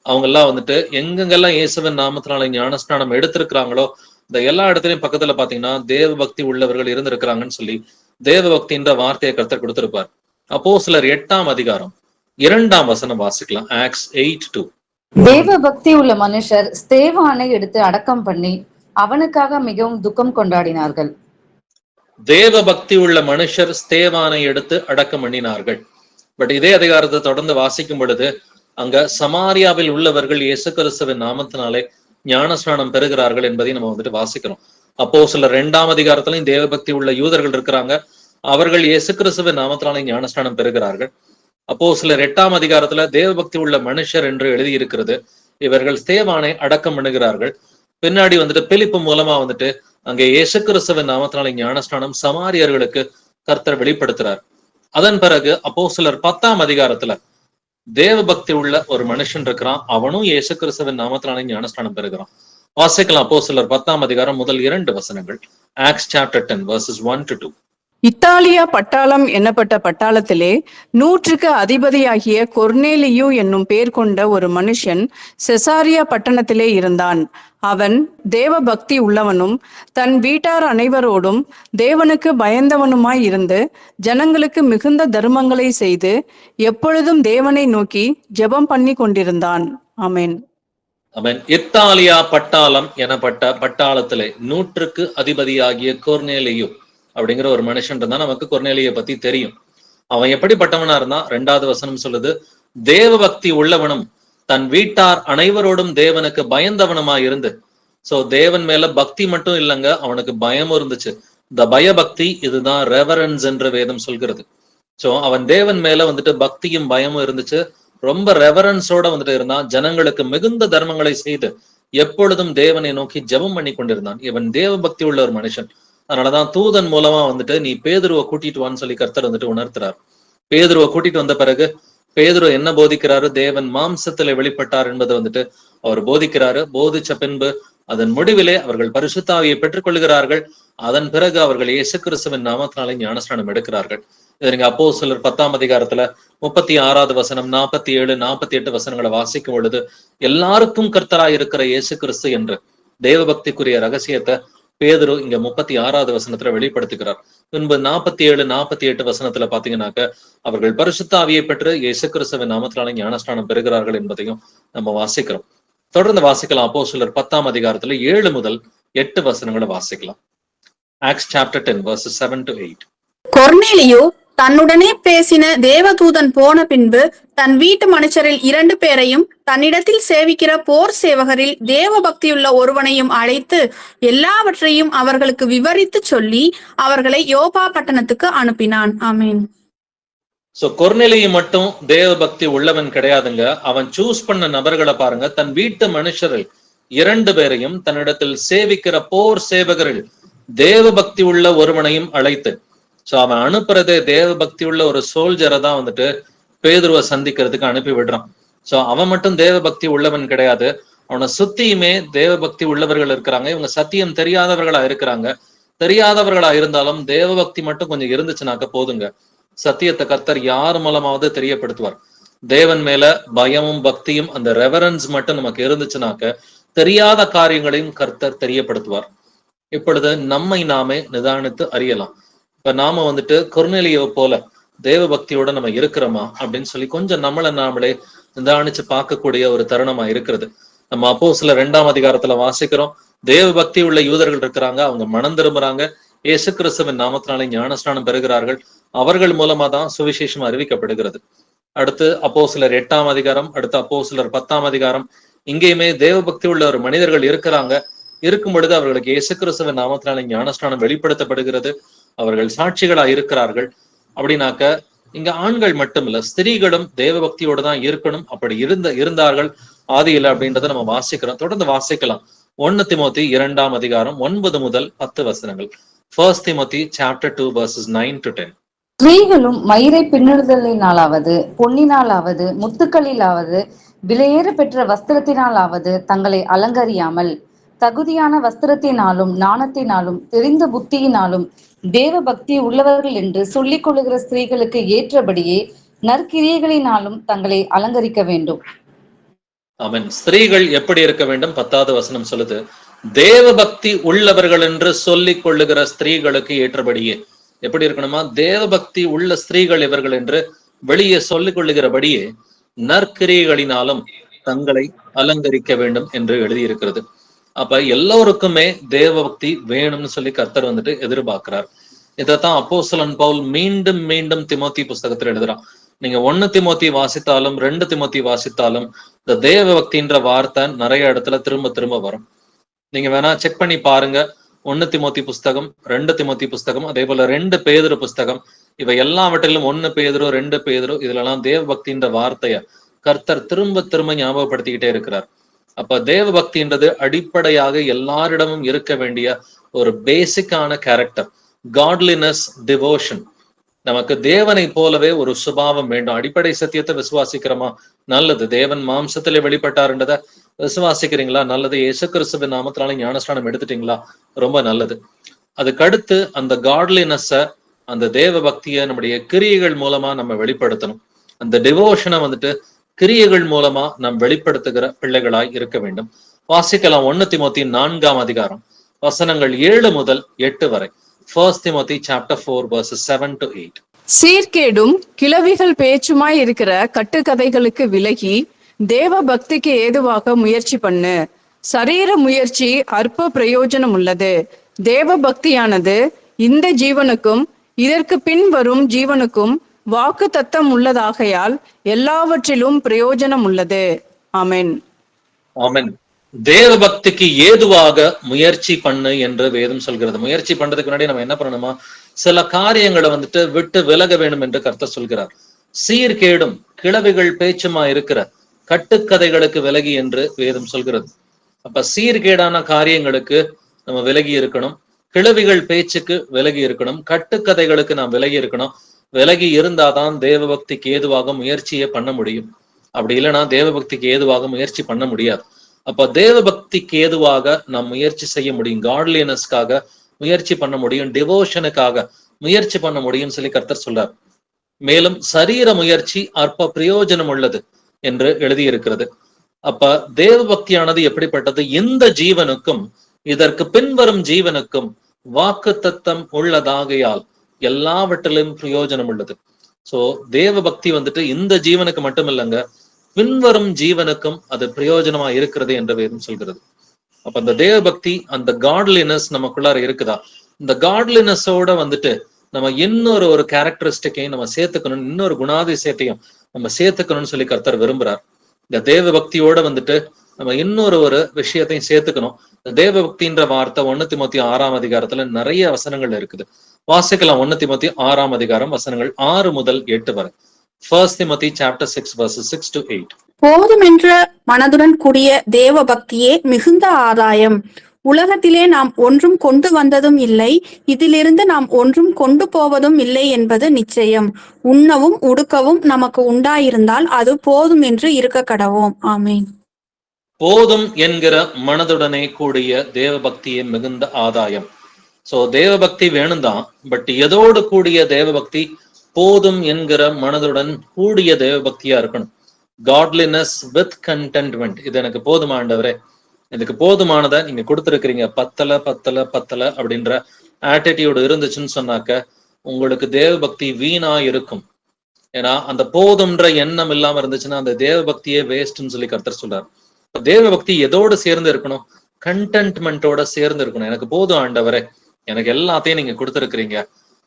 அவங்க எல்லாம் வந்துட்டு எங்கெங்கெல்லாம் இயேசுவின் நாமத்தினாலே ஞானஸ்நானம் எடுத்திருக்கிறாங்களோ இந்த எல்லா இடத்துலயும் பக்கத்துல பாத்தீங்கன்னா தேவ பக்தி உள்ளவர்கள் இருந்திருக்கிறாங்கன்னு சொல்லி தேவ பக்தின்ற வார்த்தையை கர்த்தர் கொடுத்திருப்பார். அப்போஸ்தலர் 8ஆம் அதிகாரம் 2ஆம் வசனம் வாசிக்கலாம். ஆக்ட்ஸ் 8:2. தேவ பக்தி உள்ள மனுஷர் ஸ்தேவானை எடுத்து அடக்கம் பண்ணி அவனுக்காக மிகவும் துக்கம் கொண்டாடினார்கள். தேவ பக்தி உள்ள மனுஷர் ஸ்தேவானை எடுத்து அடக்கம் பண்ணினார்கள். பட் இதே அதிகாரத்தை தொடர்ந்து வாசிக்கும் பொழுது அங்க சமாரியாவில் உள்ளவர்கள் இயேசு கிறிஸ்துவின் நாமத்தினாலே ஞானஸ்நானம் பெறுகிறார்கள் என்பதை நம்ம வந்துட்டு வாசிக்கிறோம். அப்போஸ்தலர் 2ஆம் அதிகாரத்திலையும் தேவ பக்தி உள்ள யூதர்கள் இருக்கிறாங்க. அவர்கள் இயேசு கிறிஸ்துவின் நாமத்தினாலே ஞானஸ்நானம் பெறுகிறார்கள். அப்போஸ்தலர் 8ஆம் அதிகாரத்துல தேவ பக்தி உள்ள மனுஷர் என்று எழுதி இருக்கிறது. இவர்கள் ஸ்தேவானை அடக்கம் பண்ணுகிறார்கள். பின்னாடி வந்துட்டு பிலிப்பு மூலமா வந்துட்டு அங்கே இயேசு கிறிஸ்துவின் நாமத்தினாலே ஞானஸ்நானம் சமாரியர்களுக்கு கர்த்தர் வெளிப்படுத்துறார். அதன் பிறகு அப்போஸ்தலர் 10ஆம் அதிகாரத்துல தேவ பக்தி உள்ள ஒரு மனுஷன் இருக்கிறான். அவனும் இயேசு கிறிஸ்துவின் நாமத்தினாலே ஞானஸ்நானம் பெறுகிறான். வாசிக்கலாம் அப்போஸ்தலர் 10ஆம் அதிகாரம் முதல் 2 வசனங்கள். Acts chapter 10 verses 1-2. இத்தாலியா பட்டாளம் என்னப்பட்ட பட்டாளத்திலே 100க்கு அதிபதியாகிய கொர்நேலியு என்னும் பேர் கொண்ட ஒரு மனுஷன் செசாரியா பட்டணத்திலே இருந்தான். அவன் தேவ பக்தி உள்ளவனும் தன் வீட்டார் அனைவரோடும் தேவனுக்கு பயந்தவனுமாய் இருந்து ஜனங்களுக்கு மிகுந்த தர்மங்களை செய்து எப்பொழுதும் தேவனை நோக்கி ஜெபம் பண்ணி கொண்டிருந்தான். ஆமென். ஆமென். இத்தாலியா பட்டாளம் எனப்பட்ட பட்டாளத்திலே 100க்கு அதிபதியாகிய கொர்நேலியு அப்படிங்கிற ஒரு மனுஷன் இருந்தா. நமக்கு கொர்நேலியை பத்தி தெரியும். அவன் எப்படிப்பட்டவனா இருந்தா 2வது வசனம் சொல்லுது, தேவ பக்தி உள்ளவனும் தன் வீட்டார் அனைவரோடும் தேவனுக்கு பயந்தவனுமா இருந்து. சோ தேவன் மேல பக்தி மட்டும் இல்லைங்க, அவனுக்கு பயமும் இருந்துச்சு. இந்த பயபக்தி இதுதான் ரெவரன்ஸ் என்று வேதம் சொல்கிறது. சோ அவன் தேவன் மேல வந்துட்டு பக்தியும் பயமும் இருந்துச்சு. ரொம்ப ரெவரன்ஸோட வந்துட்டு இருந்தான். ஜனங்களுக்கு மிகுந்த தர்மங்களை செய்து எப்பொழுதும் தேவனை நோக்கி ஜெபம் பண்ணி கொண்டிருந்தான். இவன் தேவ பக்தி உள்ள ஒரு மனுஷன். அதனாலதான் தூதன் மூலமா வந்துட்டு நீ பேதுருவை கூட்டிட்டு வான்னு சொல்லி கர்த்தர் வந்துட்டு உணர்த்துறார். பேதுருவை கூட்டிட்டு வந்த பிறகு பேதுரு என்ன போதிக்கிறாரு? தேவன் மாம்சத்துல வெளிப்பட்டார் என்பதை வந்துட்டு அவர் போதிக்கிறாரு. போதிச்ச பின்பு அதன் முடிவிலே அவர்கள் பரிசுத்தாவியை பெற்றுக்கொள்கிறார்கள். அதன் பிறகு அவர்கள் இயேசு கிறிஸ்துவின் நாமத்தினாலே ஞானஸ்நானம் எடுக்கிறார்கள். இது நீங்க அப்போஸ்தலர் 10ஆம் அதிகாரத்துல 36வது வசனம் 47, 48 வசனங்களை வாசிக்கும் பொழுது எல்லாருக்கும் கர்த்தராய் இருக்கிற இயேசு கிறிஸ்து என்று தேவ பக்திக்குரிய ரகசியத்தை பேதுரு இங்க 36வது வசனத்துல வெளிப்படுத்துகிறார். பின்பு 47, 48 வசனத்துல பாத்தீங்கன்னாக்க அவர்கள் பரிசுத்தாவியை பெற்று இயேசு கிறிஸ்துவின் நாமத்தினாலே ஞானஸ்நானம் பெறுகிறார்கள் என்பதையும் நம்ம வாசிக்கிறோம். தொடர்ந்து வாசிக்கலாம். அப்போஸ்தலர் 10ஆம் அதிகாரத்துல 7 முதல் 8 வசனங்களை வாசிக்கலாம். Acts chapter 10 verses 7-8. கொர்நேலியு தன்னுடனே பேசின தேவதூதன் போன பின்பு தன் வீட்டு மனுஷரில் 2 பேரையும் தன்னிடத்தில் சேவிக்கிற போர் சேவகரில் தேவ பக்தியுள்ள ஒருவனையும் அழைத்து எல்லாவற்றையும் அவர்களுக்கு விவரித்து சொல்லி அவர்களை யோப்பா பட்டணத்துக்கு அனுப்பினான். ஆமென். சோ கொர்நேலியு மட்டும் தேவ பக்தி உள்ளவன் கிடையாதுங்க. அவன் சூஸ் பண்ண நபர்களை பாருங்க. தன் வீட்டு மனுஷரில் 2 பேரையும் தன்னிடத்தில் சேவிக்கிற போர் சேவகரில் தேவ பக்தி உள்ள ஒருவனையும் அழைத்து. சோ அவன் அனுப்புறதே தேவ பக்தி உள்ள ஒரு சோல்ஜரை தான் வந்துட்டு பேதுருவை சந்திக்கிறதுக்கு அனுப்பி விடுறான். சோ அவன் மட்டும் தேவ பக்தி உள்ளவன் கிடையாது. அவனை சுத்தியுமே தேவ பக்தி உள்ளவர்கள் இருக்கிறாங்க. இவங்க சத்தியம் தெரியாதவர்களா இருக்கிறாங்க. தெரியாதவர்களா இருந்தாலும் தேவ பக்தி மட்டும் கொஞ்சம் இருந்துச்சுனாக்க போதுங்க, சத்தியத்தை கர்த்தர் யார் மூலமாவது தெரியப்படுத்துவார். தேவன் மேல பயமும் பக்தியும் அந்த ரெவரன்ஸ் மட்டும் நமக்கு இருந்துச்சுனாக்க தெரியாத காரியங்களையும் கர்த்தர் தெரியப்படுத்துவார். இப்பொழுது நம்மை நாமே நிதானித்து அறியலாம். இப்ப நாம வந்துட்டு கொர்நேலியை போல தேவ பக்தியோட நம்ம இருக்கிறோமா அப்படின்னு சொல்லி கொஞ்சம் நம்மளை நாமளே நிதானிச்சு பார்க்கக்கூடிய ஒரு தருணமா இருக்கிறது. நம்ம அப்போஸ்தலர் 2ஆம் அதிகாரத்துல வாசிக்கிறோம். தேவ பக்தி உள்ள யூதர்கள் இருக்கிறாங்க. அவங்க மனம் திரும்புறாங்க. இயேசு கிறிஸ்துவின் நாமத்தினாலே ஞானஸ்நானம் பெறுகிறார்கள். அவர்கள் மூலமா தான் சுவிசேஷம் அறிவிக்கப்படுகிறது. அடுத்து அப்போஸ்தலர் 8ஆம் அதிகாரம், அடுத்து அப்போஸ்தலர் 10ஆம் அதிகாரம். இங்கேயுமே தேவபக்தி உள்ள ஒரு மனிதர்கள் இருக்கிறாங்க. இருக்கும் பொழுது அவர்களுக்கு இயேசு கிறிஸ்துவின் நாமத்தினாலே ஞானஸ்நானம் வெளிப்படுத்தப்படுகிறது. அவர்கள் சாட்சிகளா இருக்கிறார்கள். அப்படின்னாக்க இங்க ஆண்கள் மட்டும் இல்ல, ஸ்திரீகளும் தேவபக்தியோடு தான் இருக்கணும். அப்படி இருந்தார்கள் ஆதியில அப்படின்றத நம்ம வாசிக்கிறோம். தொடர்ந்து வாசிக்கலாம். 1 திமோத்தி 2ஆம் அதிகாரம் 9 முதல் 10 வசனங்கள். 1 Timothy chapter 2 verses 9 to 10. ஸ்திரீகளும் மயிரை பின்னுதலினாலாவது, பொன்னினாலாவது, முத்துக்களிலாவது, விலையேற பெற்ற வஸ்திரத்தினாலாவது தங்களை அலங்கரியாமல், தகுதியான வஸ்திரத்தினாலும் ஞானத்தினாலும் தெரிந்த புத்தியினாலும் தேவ பக்தி உள்ளவர்கள் என்று சொல்லிக் கொள்ளுகிற ஸ்திரீகளுக்கு ஏற்றபடியே நற்கிரியைகளினாலும் தங்களை அலங்கரிக்க வேண்டும். ஆமென். ஸ்திரீகள் எப்படி இருக்க வேண்டும்? 10வது வசனம் சொல்லுது, தேவ பக்தி உள்ளவர்கள் என்று சொல்லிக் கொள்ளுகிற ஸ்திரீகளுக்கு ஏற்றபடியே. எப்படி இருக்கணுமா? தேவ பக்தி உள்ள ஸ்திரீகள் இவர்கள் என்று வெளியே சொல்லிக் கொள்ளுகிறபடியே நற்கிரியைகளினாலும் தங்களை அலங்கரிக்க வேண்டும் என்று எழுதியிருக்கிறது. அப்ப எல்லோருக்குமே தேவ பக்தி வேணும்னு சொல்லி கர்த்தர் வந்துட்டு எதிர்பார்க்கிறார். இதைத்தான் அப்போஸ்தலன் பவுல் மீண்டும் மீண்டும் திமோத்தி புஸ்தகத்தில் எழுதுறான். நீங்க 1 திமோத்தி வாசித்தாலும் 2 திமோத்தி வாசித்தாலும் இந்த தேவ பக்தின்ற வார்த்தை நிறைய இடத்துல திரும்ப திரும்ப வரும். நீங்க வேணா செக் பண்ணி பாருங்க. 1 திமோத்தி புஸ்தகம், 2 திமோத்தி புஸ்தகம், அதே போல 2 பேதுரு புஸ்தகம், இவை எல்லாவற்றிலும் 1 பேதுரு 2 பேதுரு, இதுல எல்லாம் தேவ பக்தின்ற வார்த்தைய கர்த்தர் திரும்ப திரும்ப ஞாபகப்படுத்திக்கிட்டே இருக்கிறார். அப்ப தேவ பக்தின்றது அடிப்படையாக எல்லாரிடமும் இருக்க வேண்டிய ஒரு பேசிக்கான கேரக்டர். Godliness, devotion. நமக்கு தேவனை போலவே ஒரு சுபாவம் வேண்டும். அடிப்படை சத்தியத்தை விசுவாசிக்கிறோமா? நல்லது. தேவன் மாம்சத்திலே வெளிப்பட்டாருன்றத விசுவாசிக்கிறீங்களா? நல்லது. இயேசு கிறிஸ்துவின் நாமத்தினால ஞானஸ்நானம் எடுத்துட்டீங்களா? ரொம்ப நல்லது. அதுக்கடுத்து அந்த காட்லினஸ, அந்த தேவ பக்தியை நம்முடைய கிரியைகள் மூலமா நம்ம வெளிப்படுத்தணும். அந்த டிவோஷனை வந்துட்டு கிரியைகள் மூலமா நாம் வெளிப்படுத்துகிற பிள்ளைகளாய் இருக்க வேண்டும். வாசிக்கலாம் 1 திமோத்தி 4ஆம் அதிகாரம் வசனங்கள் 7 முதல் 8 வரை. 1 Timothy chapter 4 verses 7 to 8. சீர்கேடும் கிளவிகள் பேச்சுமாய் இருக்கிற கட்டுக்கதைகளுக்கு விலகி தேவ பக்திக்கு ஏதுவாக முயற்சி பண்ணு. சரீர முயற்சி அற்ப பிரயோஜனம் உள்ளது. தேவ பக்தியானது இந்த ஜீவனுக்கும் இதற்கு பின் வரும் ஜீவனுக்கும் வாக்கு தத்தம் உள்ளதாகையால் எல்லாவற்றிலும் பிரயோஜனம் உள்ளது. ஆமென். ஆமென். தேவ பக்திக்கு ஏதுவாக முயற்சி பண்ணு என்று வேதம் சொல்கிறது. முயற்சி பண்றதுக்கு முன்னாடி நம்ம என்ன பண்ணணுமா? சில காரியங்களை வந்துட்டு விட்டு விலக வேண்டும் என்று கர்த்தர் சொல்கிறார். சீர்கேடும் கிளவிகள் பேச்சுமா இருக்கிற கட்டுக்கதைகளுக்கு விலகி என்று வேதம் சொல்கிறது. அப்ப சீர்கேடான காரியங்களுக்கு நம்ம விலகி இருக்கணும். கிளவிகள் பேச்சுக்கு விலகி இருக்கணும். கட்டுக்கதைகளுக்கு நாம் விலகி இருக்கணும். விலகி இருந்தாதான் தேவ பக்திக்கு ஏதுவாக முயற்சியே பண்ண முடியும். அப்படி இல்லைன்னா தேவ பக்திக்கு ஏதுவாக முயற்சி பண்ண முடியாது. அப்ப தேவ பக்திக்கு ஏதுவாக நாம் முயற்சி செய்ய முடியும். காட்லினஸ்க்காக முயற்சி பண்ண முடியும். டிவோஷனுக்காக முயற்சி பண்ண முடியும்னு சொல்லி கர்த்தர் சொல்றார். மேலும் சரீர முயற்சி அற்ப பிரயோஜனம் உள்ளது என்று எழுதியிருக்கிறது. அப்ப தேவ பக்தியானது எப்படிப்பட்டது? இந்த ஜீவனுக்கும் இதற்கு பின்வரும் ஜீவனுக்கும் வாக்கு தத்தம் உள்ளதாகையால் எல்லாவற்றிலும் பிரயோஜனம் உள்ளது. சோ தேவ பக்தி வந்துட்டு இந்த ஜீவனுக்கு மட்டும் இல்லைங்க, பின்வரும் ஜீவனுக்கும் அது பிரயோஜனமா இருக்கிறது என்று வேதம் சொல்கிறது. அப்ப அந்த தேவ பக்தி, அந்த காட்லினஸ் நமக்குள்ளார இருக்குதா? இந்த காட்லினஸோட வந்துட்டு நம்ம இன்னொரு கேரக்டரிஸ்டிக்கையும் நம்ம சேர்த்துக்கணும், இன்னொரு குணாதிசயத்தையும் நம்ம சேர்த்துக்கணும்னு சொல்லி கர்த்தர் விரும்புறார். இந்த தேவ பக்தியோட வந்துட்டு நம்ம இன்னொரு விஷயத்தையும் சேர்த்துக்கணும். இந்த தேவ பக்தின்ற வார்த்தை 1 திமோத்தி 6ஆம் அதிகாரத்துல நிறைய வசனங்கள் இருக்குது. வாசிக்கலாம். 1 திமோத்தி 6ஆம் அதிகாரம் வசனங்கள் 6 முதல் 8 வரை. 1 Timothy chapter 6 verses 6 to 8. போதுமென்ற மனதுடன் கூடிய தேவ பக்தியே மிகுந்த ஆதாயம். உலகத்திலே நாம் ஒன்றும் கொண்டு வந்ததும் இல்லை, இதிலிருந்து நாம் ஒன்றும் கொண்டு போவதும் இல்லை என்பது நிச்சயம். உண்ணவும் உடுக்கவும் நமக்கு உண்டாயிருந்தால் அது போதும் என்று இருக்க கடவோம். ஆமென். போதும் என்கிற மனதுடனே கூடிய தேவ பக்தியே மிகுந்த ஆதாயம். சோ தேவ பக்தி வேணும் தான், பட் எதோடு கூடிய தேவ பக்தி? போதும் என்கிற மனதுடன் கூடிய தேவ பக்தியா இருக்கணும். Godliness with contentment. இது எனக்கு போதுமானவரே, இதுக்கு போதுமானதை நீங்க கொடுத்துருக்கிறீங்க, பத்தல அப்படின்ற ஆட்டிடியூடு இருந்துச்சுன்னு சொன்னாக்க உங்களுக்கு தேவ பக்தி வீணா இருக்கும். ஏன்னா அந்த போதும்ன்ற எண்ணம் இல்லாம இருந்துச்சுன்னா அந்த தேவ பக்தியே வேஸ்ட்ன்னு சொல்லி கர்த்தர் சொல்றாரு. தேவ பக்தி எதோடு சேர்ந்து இருக்கணும்? கண்டென்ட்மெண்டோட சேர்ந்து இருக்கணும். எனக்கு போதும் ஆண்டவரே, எனக்கு எல்லாத்தையும் நீங்க கொடுத்திருக்கிறீங்க,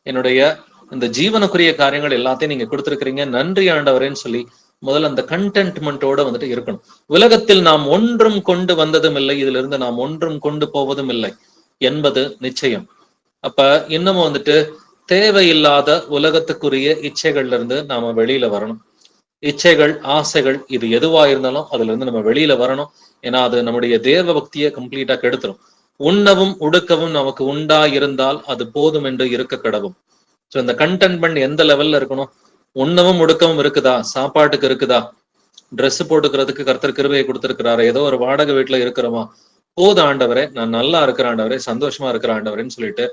என்னுடைய இந்த ஜீவனுக்குரிய காரியங்கள் எல்லாத்தையும் நீங்க கொடுத்திருக்கிறீங்க, நன்றி ஆண்டவரேன்னு சொல்லி முதல்ல அந்த கண்டென்ட்மெண்டோட வந்துட்டு இருக்கணும். உலகத்தில் நாம் ஒன்றும் கொண்டு வந்ததும் இல்லை, இதுல இருந்து நாம் ஒன்றும் கொண்டு போவதும் இல்லை என்பது நிச்சயம். அப்ப இன்னமும் வந்துட்டு தேவையில்லாத உலகத்துக்குரிய இச்சைகள்ல இருந்து நாம வெளியில வரணும். இச்சைகள், ஆசைகள், இது எதுவா இருந்தாலும் அதுல இருந்து நம்ம வெளியில வரணும். ஏன்னா அது நம்முடைய தேவ பக்தியை கம்ப்ளீட்டா கெடுத்துரும். உண்ணவும் உடுக்கவும் நமக்கு உண்டா இருந்தால் அது போதும் என்று இருக்க கடவும். ஸோ இந்த கண்டென்ட்மெண்ட் எந்த லெவல்ல இருக்கணும்? உண்ணவும் உடுக்கவும் இருக்குதா? சாப்பாட்டுக்கு இருக்குதா? ட்ரெஸ் போட்டுக்கிறதுக்கு கர்த்தர் கிருபையை கொடுத்திருக்கிறாரு. ஏதோ ஒரு வாடகை வீட்டுல இருக்கிறோமா? போது ஆண்டவரே, நான் நல்லா இருக்கிற ஆண்டவரே, சந்தோஷமா இருக்கிற ஆண்டவரேன்னு சொல்லிட்டு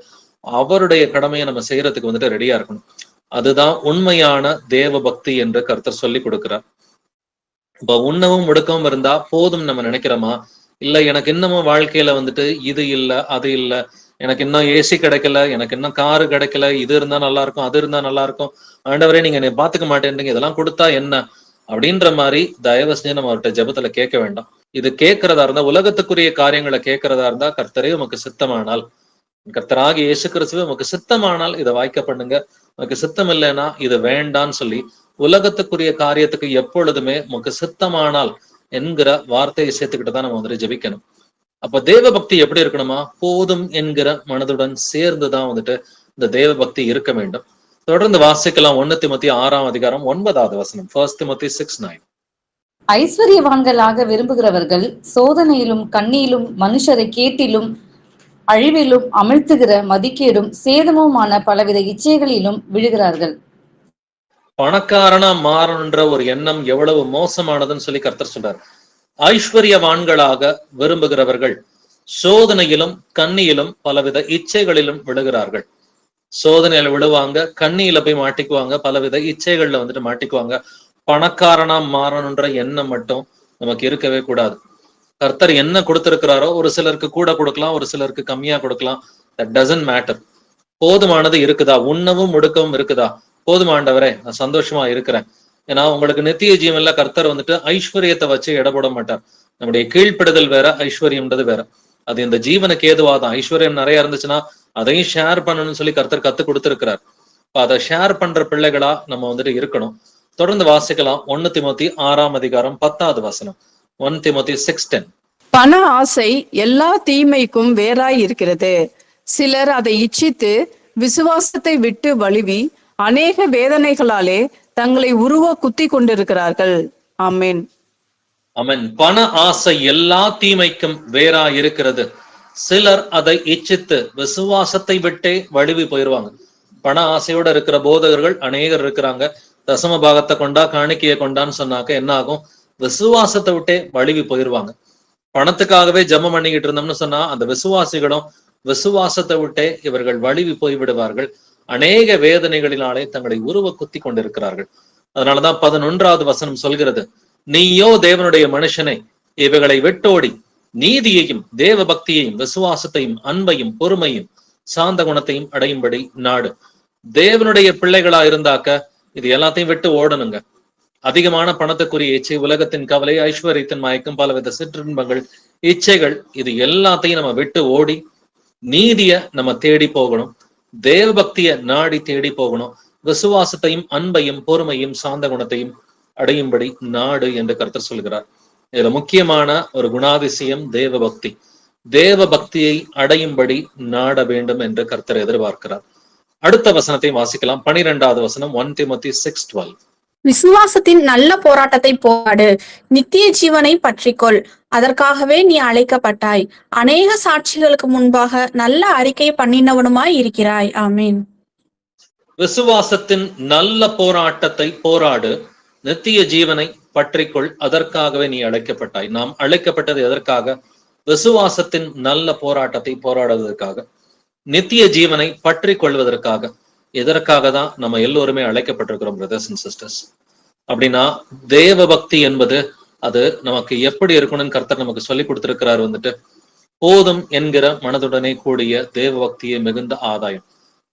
அவருடைய கடமையை நம்ம செய்யறதுக்கு வந்துட்டு ரெடியா இருக்கணும். அதுதான் உண்மையான தேவ பக்தி என்று கர்த்தர் சொல்லி கொடுக்கிறார். இப்ப உண்ணவும் முடுக்கவும் இருந்தா போதும் நம்ம நினைக்கிறோமா? இல்ல எனக்கு இன்னமும் வாழ்க்கையில வந்துட்டு இது இல்ல, அது இல்ல, எனக்கு இன்னும் ஏசி கிடைக்கல, எனக்கு இன்னும் காரு கிடைக்கல, இது இருந்தா நல்லா இருக்கும், அது இருந்தா நல்லா இருக்கும், ஆண்டவரே நீங்க என்னை பாத்துக்க மாட்டேன்றீங்க, இதெல்லாம் கொடுத்தா என்ன அப்படின்ற மாதிரி தயவு செஞ்சு நம்ம அவர்கிட்ட ஜெபத்துல கேட்க வேண்டாம். இது கேட்கறதா இருந்தா, உலகத்துக்குரிய காரியங்களை கேட்கறதா இருந்தா, கர்த்தரே உமக்கு சித்தமானால், கர்த்தராகி இயேசு கிறிஸ்துவே உமக்கு சித்தமானால் இதை வாய்க்க பண்ணுங்க, உனக்கு சித்தம் இல்லைன்னா இது வேண்டான்னு சொல்லி உலகத்துக்குரிய காரியத்துக்கு எப்பொழுதுமே உமக்கு சித்தமானால் என்கிற வார்த்தையை சேர்த்துக்கிட்டு தான் நம்ம வந்துட்டு ஜெபிக்கணும். அப்ப தேவ பக்தி எப்படி இருக்கணுமா? போதும் என்கிற மனதுடன் சேர்ந்துதான் வந்துட்டு இந்த தேவ பக்தி இருக்க வேண்டும். தொடர்ந்து வாசிக்கலாம். 1 தீமோத்தேயு 6ஆம் அதிகாரம் 9வது வசனம். 1 Timothy 6:9. ஐஸ்வர்யவான்களாக விரும்புகிறவர்கள் சோதனையிலும் கண்ணியிலும் மனுஷரை கேட்டிலும் அழிவிலும் அமிழ்த்துகிற மதிக்கேடும் சேதமுமான பலவித இச்சைகளிலும் விழுகிறார்கள். பணக்காரனா மாறணுன்ற ஒரு எண்ணம் எவ்வளவு மோசமானதுன்னு சொல்லி கர்த்தர் சொல்றார். ஐஸ்வர்யவான்களாக விரும்புகிறவர்கள் சோதனையிலும் கண்ணியிலும் பலவித இச்சைகளிலும் விழுகிறார்கள். சோதனையில விழுவாங்க, கண்ணியில போய் மாட்டிக்குவாங்க, பலவித இச்சைகள்ல வந்துட்டு மாட்டிக்குவாங்க. பணக்காரனா மாறணுன்ற எண்ணம் மட்டும் நமக்கு இருக்கவே கூடாது. கர்த்தர் என்ன கொடுத்திருக்கிறாரோ, ஒரு சிலருக்கு கூட கொடுக்கலாம், ஒரு சிலருக்கு கம்மியா கொடுக்கலாம், தட் டசன்ட் மேட்டர். போதுமானது இருக்குதா? உண்ணவும் முடுக்கவும் இருக்குதா? போதுமாண்டவரே, நான் சந்தோஷமா இருக்கிறேன். ஏன்னா உங்களுக்கு நித்திய ஜீவன்ல கர்த்தர் வந்துட்டு ஐஸ்வர்யத்தை வச்சு எடப்பட மாட்டார். நம்முடைய கீழ்ப்படுதல் வேற, ஐஸ்வர்யம்ன்றது வேற. அது இந்த ஜீவனுக்கு ஏதுவாதான். ஐஸ்வர்யம் நிறைய இருந்துச்சுன்னா அதையும் ஷேர் பண்ணணும்னு சொல்லி கர்த்தர் கத்து கொடுத்திருக்கிறார். அதை ஷேர் பண்ற பிள்ளைகளா நம்ம வந்துட்டு இருக்கணும். தொடர்ந்து வாசிக்கலாம். 1 தீமோத்தேயு 6ஆம் அதிகாரம் 10வது வசனம். 1 Timothy 6:10. பண ஆசை எல்லா தீமைக்கும் வேறாய் இருக்கிறது. சிலர் அதை இச்சித்து விசுவாசத்தை விட்டு வழுவி அநேக வேதனைகளாலே தங்களை உருவ குத்தி கொண்டிருக்கிறார்கள். ஆமென். ஆமென். பண ஆசை எல்லா தீமைக்கும் வேறா இருக்கிறது. சிலர் அதை இச்சித்து விசுவாசத்தை விட்டே வழுவி போயிருவாங்க. பண ஆசையோட இருக்கிற போதகர்கள் அநேகர் இருக்கிறாங்க. தசம பாகத்தை கொண்டா, காணிக்கையை கொண்டான்னு சொன்னாக்க என்ன ஆகும்? விசுவாசத்தை விட்டே வழுவி போயிருவாங்க. பணத்துக்காகவே ஜெபம் பண்ணிக்கிட்டு இருந்தோம்னு சொன்னா அந்த விசுவாசிகளும் விசுவாசத்தை விட்டே இவர்கள் வழுவி போய் விடுவார்கள். அநேக வேதனைகளினாலே தங்களை உருவ குத்தி கொண்டிருக்கிறார்கள். அதனாலதான் 11வது வசனம் சொல்கிறது, நீயோ தேவனுடைய மனுஷனை இவைகளை விட்டோடி நீதியையும் தேவ பக்தியையும் விசுவாசத்தையும் அன்பையும் பொறுமையும் சாந்த குணத்தையும் அடையும்படி நாடு. தேவனுடைய பிள்ளைகளா இருந்தாக்க இது எல்லாத்தையும் விட்டு ஓடணுங்க. அதிகமான பணத்துக்குரிய இச்சை, உலகத்தின் கவலை, ஐஸ்வர்யத்தின் மயக்கம், பலவித சிற்றின்பங்கள், இச்சைகள், இது எல்லாத்தையும் நம்ம விட்டு ஓடி நீதிய நம்ம தேடி போகணும். தேவ பக்திய நாடி தேடி போகணும். விசுவாசத்தையும் அன்பையும் பொறுமையும் சாந்த குணத்தையும் அடையும்படி நாடு என்று கர்த்தர் சொல்கிறார். இதுல முக்கியமான ஒரு குணாதிசயம் தேவ பக்தி. தேவ பக்தியை அடையும்படி நாட வேண்டும் என்று கர்த்தர் எதிர்பார்க்கிறார். அடுத்த வசனத்தை வாசிக்கலாம். 12வது வசனம். 1 Timothy 6:12. விசுவாசத்தின் நல்ல போராட்டத்தை போராடு, நித்திய ஜீவனை பற்றிக்கொள், அதற்காகவே நீ அழைக்கப்பட்டாய், அநேக சாட்சிகளுக்கு முன்பாக நல்ல அறிக்கை பண்ணினவனுமாய் இருக்கிறாய். ஆமீன். விசுவாசத்தின் நல்ல போராட்டத்தை போராடு, நித்திய ஜீவனை பற்றிக்கொள், அதற்காகவே நீ அழைக்கப்பட்டாய். நாம் அழைக்கப்பட்டது எதற்காக? விசுவாசத்தின் நல்ல போராட்டத்தை போராடுவதற்காக, நித்திய ஜீவனை பற்றி கொள்வதற்காக. எதற்காக தான் நம்ம எல்லோருமே அழைக்கப்பட்டிருக்கிறோம் பிரதர்ஸ் அண்ட் சிஸ்டர்ஸ்? அப்படின்னா தேவ பக்தி என்பது அது நமக்கு எப்படி இருக்கணும்னு கர்த்தர் நமக்கு சொல்லி கொடுத்திருக்கிறார். வந்துட்டு போதும் என்கிற மனதுடனே கூடிய தேவ பக்தியை மிகுந்த ஆதாயம்.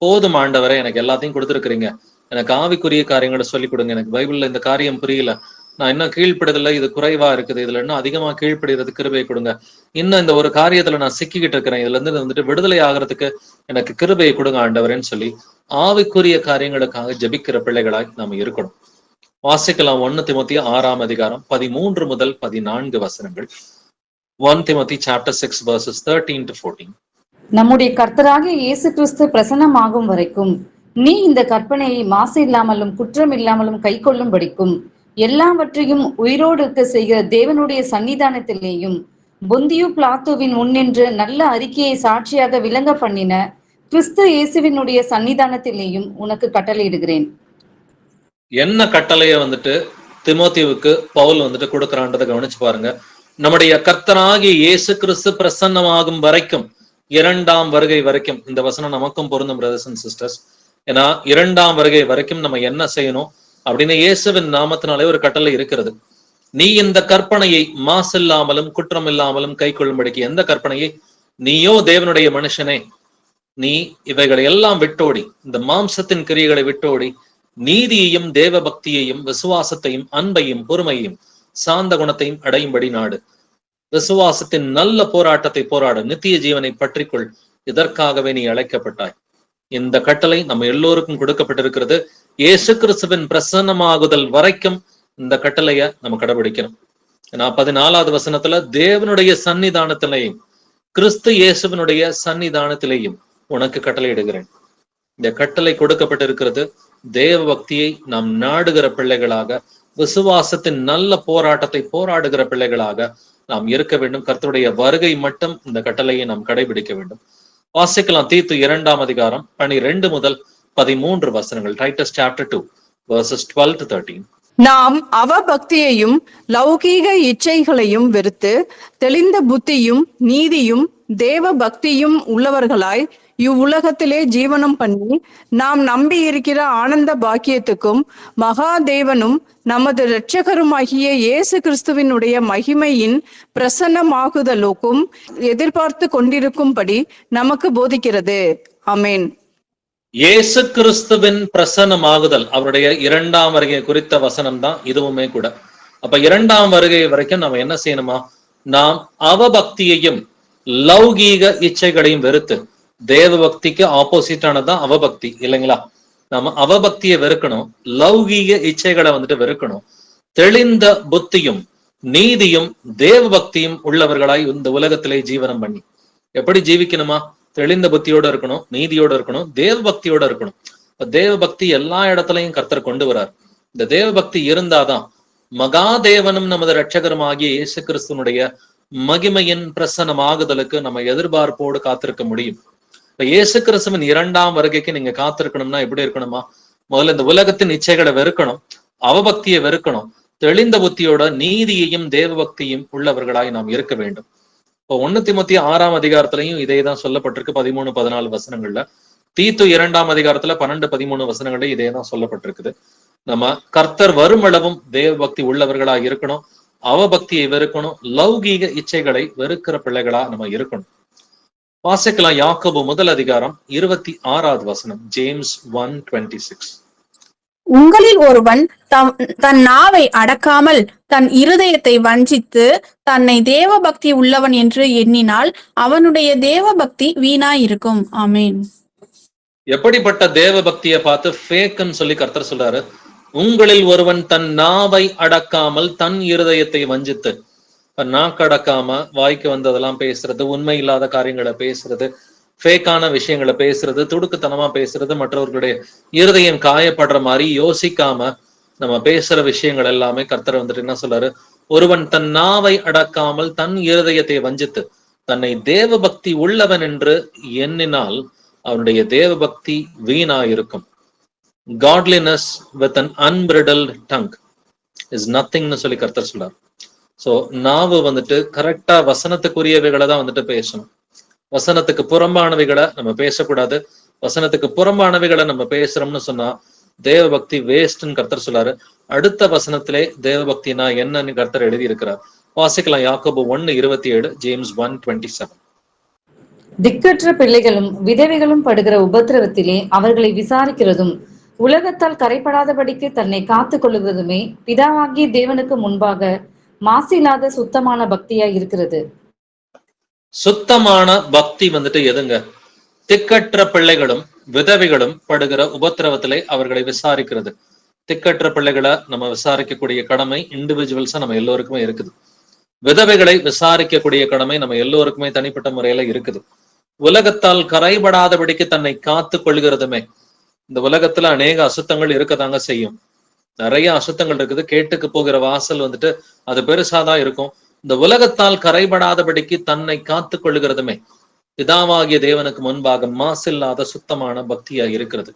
போதும் ஆண்டவரை, எனக்கு எல்லாத்தையும் கொடுத்துருக்கிறீங்க, எனக்கு ஆவிக்குரிய காரியங்களை சொல்லி கொடுங்க, எனக்கு பைபிள்ல இந்த காரியம் புரியல, நான் இன்னும் கீழ்ப்படுதல, இது குறைவா இருக்குது, இதுல இன்னும் அதிகமா கீழ்ப்படுகிறது கிருபை கொடுங்க, இன்னும் இந்த ஒரு காரியத்துல நான் சிக்கிக்கிட்டு இருக்கிறேன், இதுல இருந்து வந்துட்டு விடுதலை ஆகிறதுக்கு எனக்கு கிருபையை கொடுங்க ஆண்டவரேன்னு சொல்லி ஆவிக்குரிய காரியங்களுக்காக ஜெபிக்கிற பிள்ளைகளாய் நாம் இருக்கணும். வாசிக்கலாம் 1 திமோத்தி 6ஆம் அதிகாரம் 13 முதல் 14 வசனங்கள். 1 Timothy chapter 6 verses 13 to 14. நம்முடைய கர்த்தராகிய இயேசு கிறிஸ்து பிரசன்னமாகும் வரைக்கும் நீ இந்த கற்பனையை மாசு இல்லாமலும் குற்றம் இல்லாமலும் கை கொள்ளும்படிக்கும் எல்லாவற்றையும் உயிரோடு இருக்க செய்கிற தேவனுடைய சன்னிதானத்திலேயும் பொந்தியு பிலாத்துவின் முன்னின்று நல்ல அறிக்கையை சாட்சியாக விளங்க பண்ணின கிறிஸ்து இயேசுவினுடைய சன்னிதானத்திலேயும் உனக்கு கட்டளையிடுகிறேன். என்ன கட்டளைய வந்துட்டு திமோத்தியுவுக்கு பவுல் வந்துட்டு கொடுக்கறான்றதை கவனிச்சு பாருங்க. நம்முடைய கர்த்தராகிய இயேசு கிறிஸ்து பிரசன்னமாகும் வரைக்கும், 2ஆம் வருகை வரைக்கும், இந்த வசனம் நமக்கும் பொருந்தும் பிரதர்ஸ் அண்ட் சிஸ்டர்ஸ். ஏன்னா 2ஆம் வருகை வரைக்கும் நம்ம என்ன செய்யணும் அப்படின்னு இயேசுவின் நாமத்தினாலே ஒரு கட்டளை இருக்கிறது. நீ இந்த கற்பனையை மாசில்லாமலும் குற்றம் இல்லாமலும் கை கொள்ளும்படிக்கு, எந்த கற்பனையை? நீயோ தேவனுடைய மனுஷனே, நீ இவைகளை எல்லாம் விட்டோடி, இந்த மாம்சத்தின் கிரியைகளை விட்டோடி, நீதியையும் தேவ பக்தியையும் விசுவாசத்தையும் அன்பையும் பொறுமையையும் சாந்த குணத்தையும் அடையும்படி நாடு. விசுவாசத்தின் நல்ல போராட்டத்தை போராட, நித்திய ஜீவனை பற்றிக்கொள், இதற்காகவே நீ அழைக்கப்பட்டாய். இந்த கட்டளை நம்ம எல்லோருக்கும் கொடுக்கப்பட்டிருக்கிறது. இயேசு கிறிஸ்துவின் பிரசன்னமாகுதல் வரைக்கும் இந்த கட்டளைய நம்ம கடைபிடிக்கணும். ஏன்னா 14வது வசனத்துல தேவனுடைய சன்னிதானத்திலேயும் கிறிஸ்து இயேசுவினுடைய சன்னிதானத்திலேயும் உனக்கு கட்டளை இடுகிறேன். இந்த கட்டளை கொடுக்கப்பட்டிருக்கிறது தேவ பக்தியை நாம் நாடுகிற பிள்ளைகளாக, விசுவாசத்தின் நல்ல போராட்டத்தை போராடுகிற பிள்ளைகளாக நாம் இருக்க வேண்டும். கர்த்தருடைய வருகை மட்டும் இந்த கட்டளையை நாம் கடைபிடிக்க வேண்டும். வாசிக்கலாம் தீத்து 2ஆம் அதிகாரம் 12 முதல் 13 வசனங்கள். Titus chapter 2 verses 12 to 13. நாம் அவபக்தியையும் லௌகீக இச்சைகளையும் வெறுத்து தெளிந்த புத்தியும் நீதியும் தேவ பக்தியும் உள்ளவர்களாய் இவ்வுலகத்திலே ஜீவனம் பண்ணி நாம் நம்பி இருக்கிற ஆனந்த பாக்கியத்துக்கும் மகாதேவனும் நமது இரட்சகருமாகிய இயேசு கிறிஸ்துவினுடைய மகிமையின் பிரசன்னமாகுதலுக்கும் எதிர்பார்த்து கொண்டிருக்கும்படி நமக்கு போதிக்கிறது. ஆமென். இயேசு கிறிஸ்துவின் பிரசன்னமாகுதல், அவருடைய 2ஆம் வருகை குறித்த வசனம் தான் இதுவுமே கூட. அப்ப 2ஆம் வருகை வரைக்கும் நம்ம என்ன செய்யணுமா? நாம் அவபக்தியையும் லௌகீக இச்சைகளையும் வெறுத்து, தேவ பக்திக்கு ஆப்போசிட்டானதான் அவபக்தி இல்லைங்களா? நம்ம அவபக்தியை வெறுக்கணும், லௌகீக இச்சைகளை வந்துட்டு வெறுக்கணும். தெளிந்த புத்தியும் நீதியும் தேவ பக்தியும் உள்ளவர்களாய் இந்த உலகத்திலே ஜீவனம் பண்ணி, எப்படி ஜீவிக்கணுமா? தெளிந்த புத்தியோட இருக்கணும், நீதியோட இருக்கணும், தேவ பக்தியோட இருக்கணும். தேவ பக்தி எல்லா இடத்துலையும் கர்த்தர் கொண்டு வரார். இந்த தேவ பக்தி இருந்தாதான் மகாதேவனும் நமது இரட்சகருமாகிய இயேசு கிறிஸ்துவனுடைய மகிமையின் பிரசன்னமாகுதலுக்கு நம்ம எதிர்பார்ப்போடு காத்திருக்க முடியும். இப்ப இயேசு கிறிஸ்துவின் 2ஆம் வருகைக்கு நீங்க காத்திருக்கணும்னா எப்படி இருக்கணுமா? முதல்ல இந்த உலகத்தின் இச்சைகளை வெறுக்கணும், அவபக்தியை வெறுக்கணும், தெளிந்த புத்தியோட நீதியையும் தேவ பக்தியும் உள்ளவர்களாய் நாம் இருக்க வேண்டும். இப்போ 1 திமோத்தி 6ஆம் அதிகாரத்திலையும் இதே தான் சொல்லப்பட்டிருக்கு 13-14 வசனங்கள்ல. தீத்து 2ஆம் அதிகாரத்துல 12-13 வசனங்கள்ல இதே தான் சொல்லப்பட்டிருக்குது. நம்ம கர்த்தர் வருமளவும் தேவ பக்தி உள்ளவர்களா இருக்கணும், அவபக்தியை வெறுக்கணும், லௌகீக இச்சைகளை வெறுக்கிற பிள்ளைகளா நம்ம இருக்கணும். வாசிக்கலாம் யாக்கோபு 1 அதிகாரம் 26வது வசனம். ஜேம்ஸ் 1:26. உங்களில் ஒருவன் தன் நாவை அடக்காமல் தன் இருதயத்தை வஞ்சித்து தன்னை தேவ பக்தி உள்ளவன் என்று எண்ணினால் அவனுடைய தேவ பக்தி வீணாயிருக்கும். ஆமேன். எப்படிப்பட்ட தேவ பக்தியை பார்த்து ஃபேக்ன்னு சொல்லி கர்த்தர் சொல்றாரு? உங்களில் ஒருவன் தன் நாவை அடக்காமல் தன் இருதயத்தை வஞ்சித்து, நாக்கடக்காம வாய்க்கு வந்ததெல்லாம் பேசுறது, உண்மை இல்லாத காரியங்களை பேசுறது, ஃபேக்கான விஷயங்களை பேசுறது, துடுக்குத்தனமா பேசுறது, மற்றவர்களுடைய இருதயம் காயப்படுற மாதிரி யோசிக்காம நம்ம பேசுற விஷயங்கள் எல்லாமே கர்த்தர் வந்துட்டு என்ன சொல்றாரு? ஒருவன் தன் நாவை அடக்காமல் தன் இருதயத்தை வஞ்சித்து தன்னை தேவ பக்தி உள்ளவன் என்று எண்ணினால் அவனுடைய தேவ பக்தி வீணா இருக்கும். Godliness with an unbridled tongue is nothing ன்னு சொல்லி கர்த்தர் சொல்றார். சோ நாவு வந்துட்டு கரெக்டா வசனத்துக்குரியவைகளை தான் வந்துட்டு பேசணும். வசனத்துக்கு புறம்பானவைகளை நம்ம பேசக்கூடாது. வசனத்துக்கு புறம்பானவைகளை நம்ம பேசுறோம்னு சொன்னா தேவ பக்தி வேஸ்ட்ன்னு கர்த்தர் சொல்றாரு. அடுத்த வசனத்திலே தேவ பக்தினா என்னன்னு கர்த்தர் எழுதி இருக்கிறார். வாசிக்கலாம் யாக்கோபு 1:27, ஜேம்ஸ் 1:27. திக்கற்ற பிள்ளைகளும் விதவைகளும் படுகிற உபத்திரவத்திலே அவர்களை விசாரிக்கிறதும் உலகத்தால் கரைப்படாதபடிக்கு தன்னை காத்து கொள்ளுகிறதுமே பிதாவாகிய தேவனுக்கு முன்பாக மாசில்லாத சுத்தமான பக்தியாய் இருக்கிறது. சுத்தமான பக்தி வந்துட்டு எதுங்க? திக்கற்ற பிள்ளைகளும் விதவைகளும் படுகிற உபத்திரவத்திலே அவர்களை விசாரிக்கிறது. திக்கற்ற பிள்ளைகளை நம்ம விசாரிக்கக்கூடிய கடமை இண்டிவிஜுவல்ஸா நம்ம எல்லோருக்குமே இருக்குது. விதவைகளை விசாரிக்கக்கூடிய கடமை நம்ம எல்லோருக்குமே தனிப்பட்ட முறையில இருக்குது. உலகத்தால் கரைபடாதபடிக்கு தன்னை காத்து கொள்கிறதுமே. இந்த உலகத்துல அநேக அசுத்தங்கள் இருக்கதாங்க செய்யும். நிறைய அசுத்தங்கள் இருக்குது. கேட்டுக்கு போகிற வாசல் வந்துட்டு அது பெருசாதான் இருக்கும். இந்த உலகத்தால் கரைபடாதபடிக்கு தன்னை காத்து கொள்கிறதுமே பிதாவாகிய தேவனுக்கு முன்பாக மாசில்லாத சுத்தமான பக்தியா இருக்கிறது.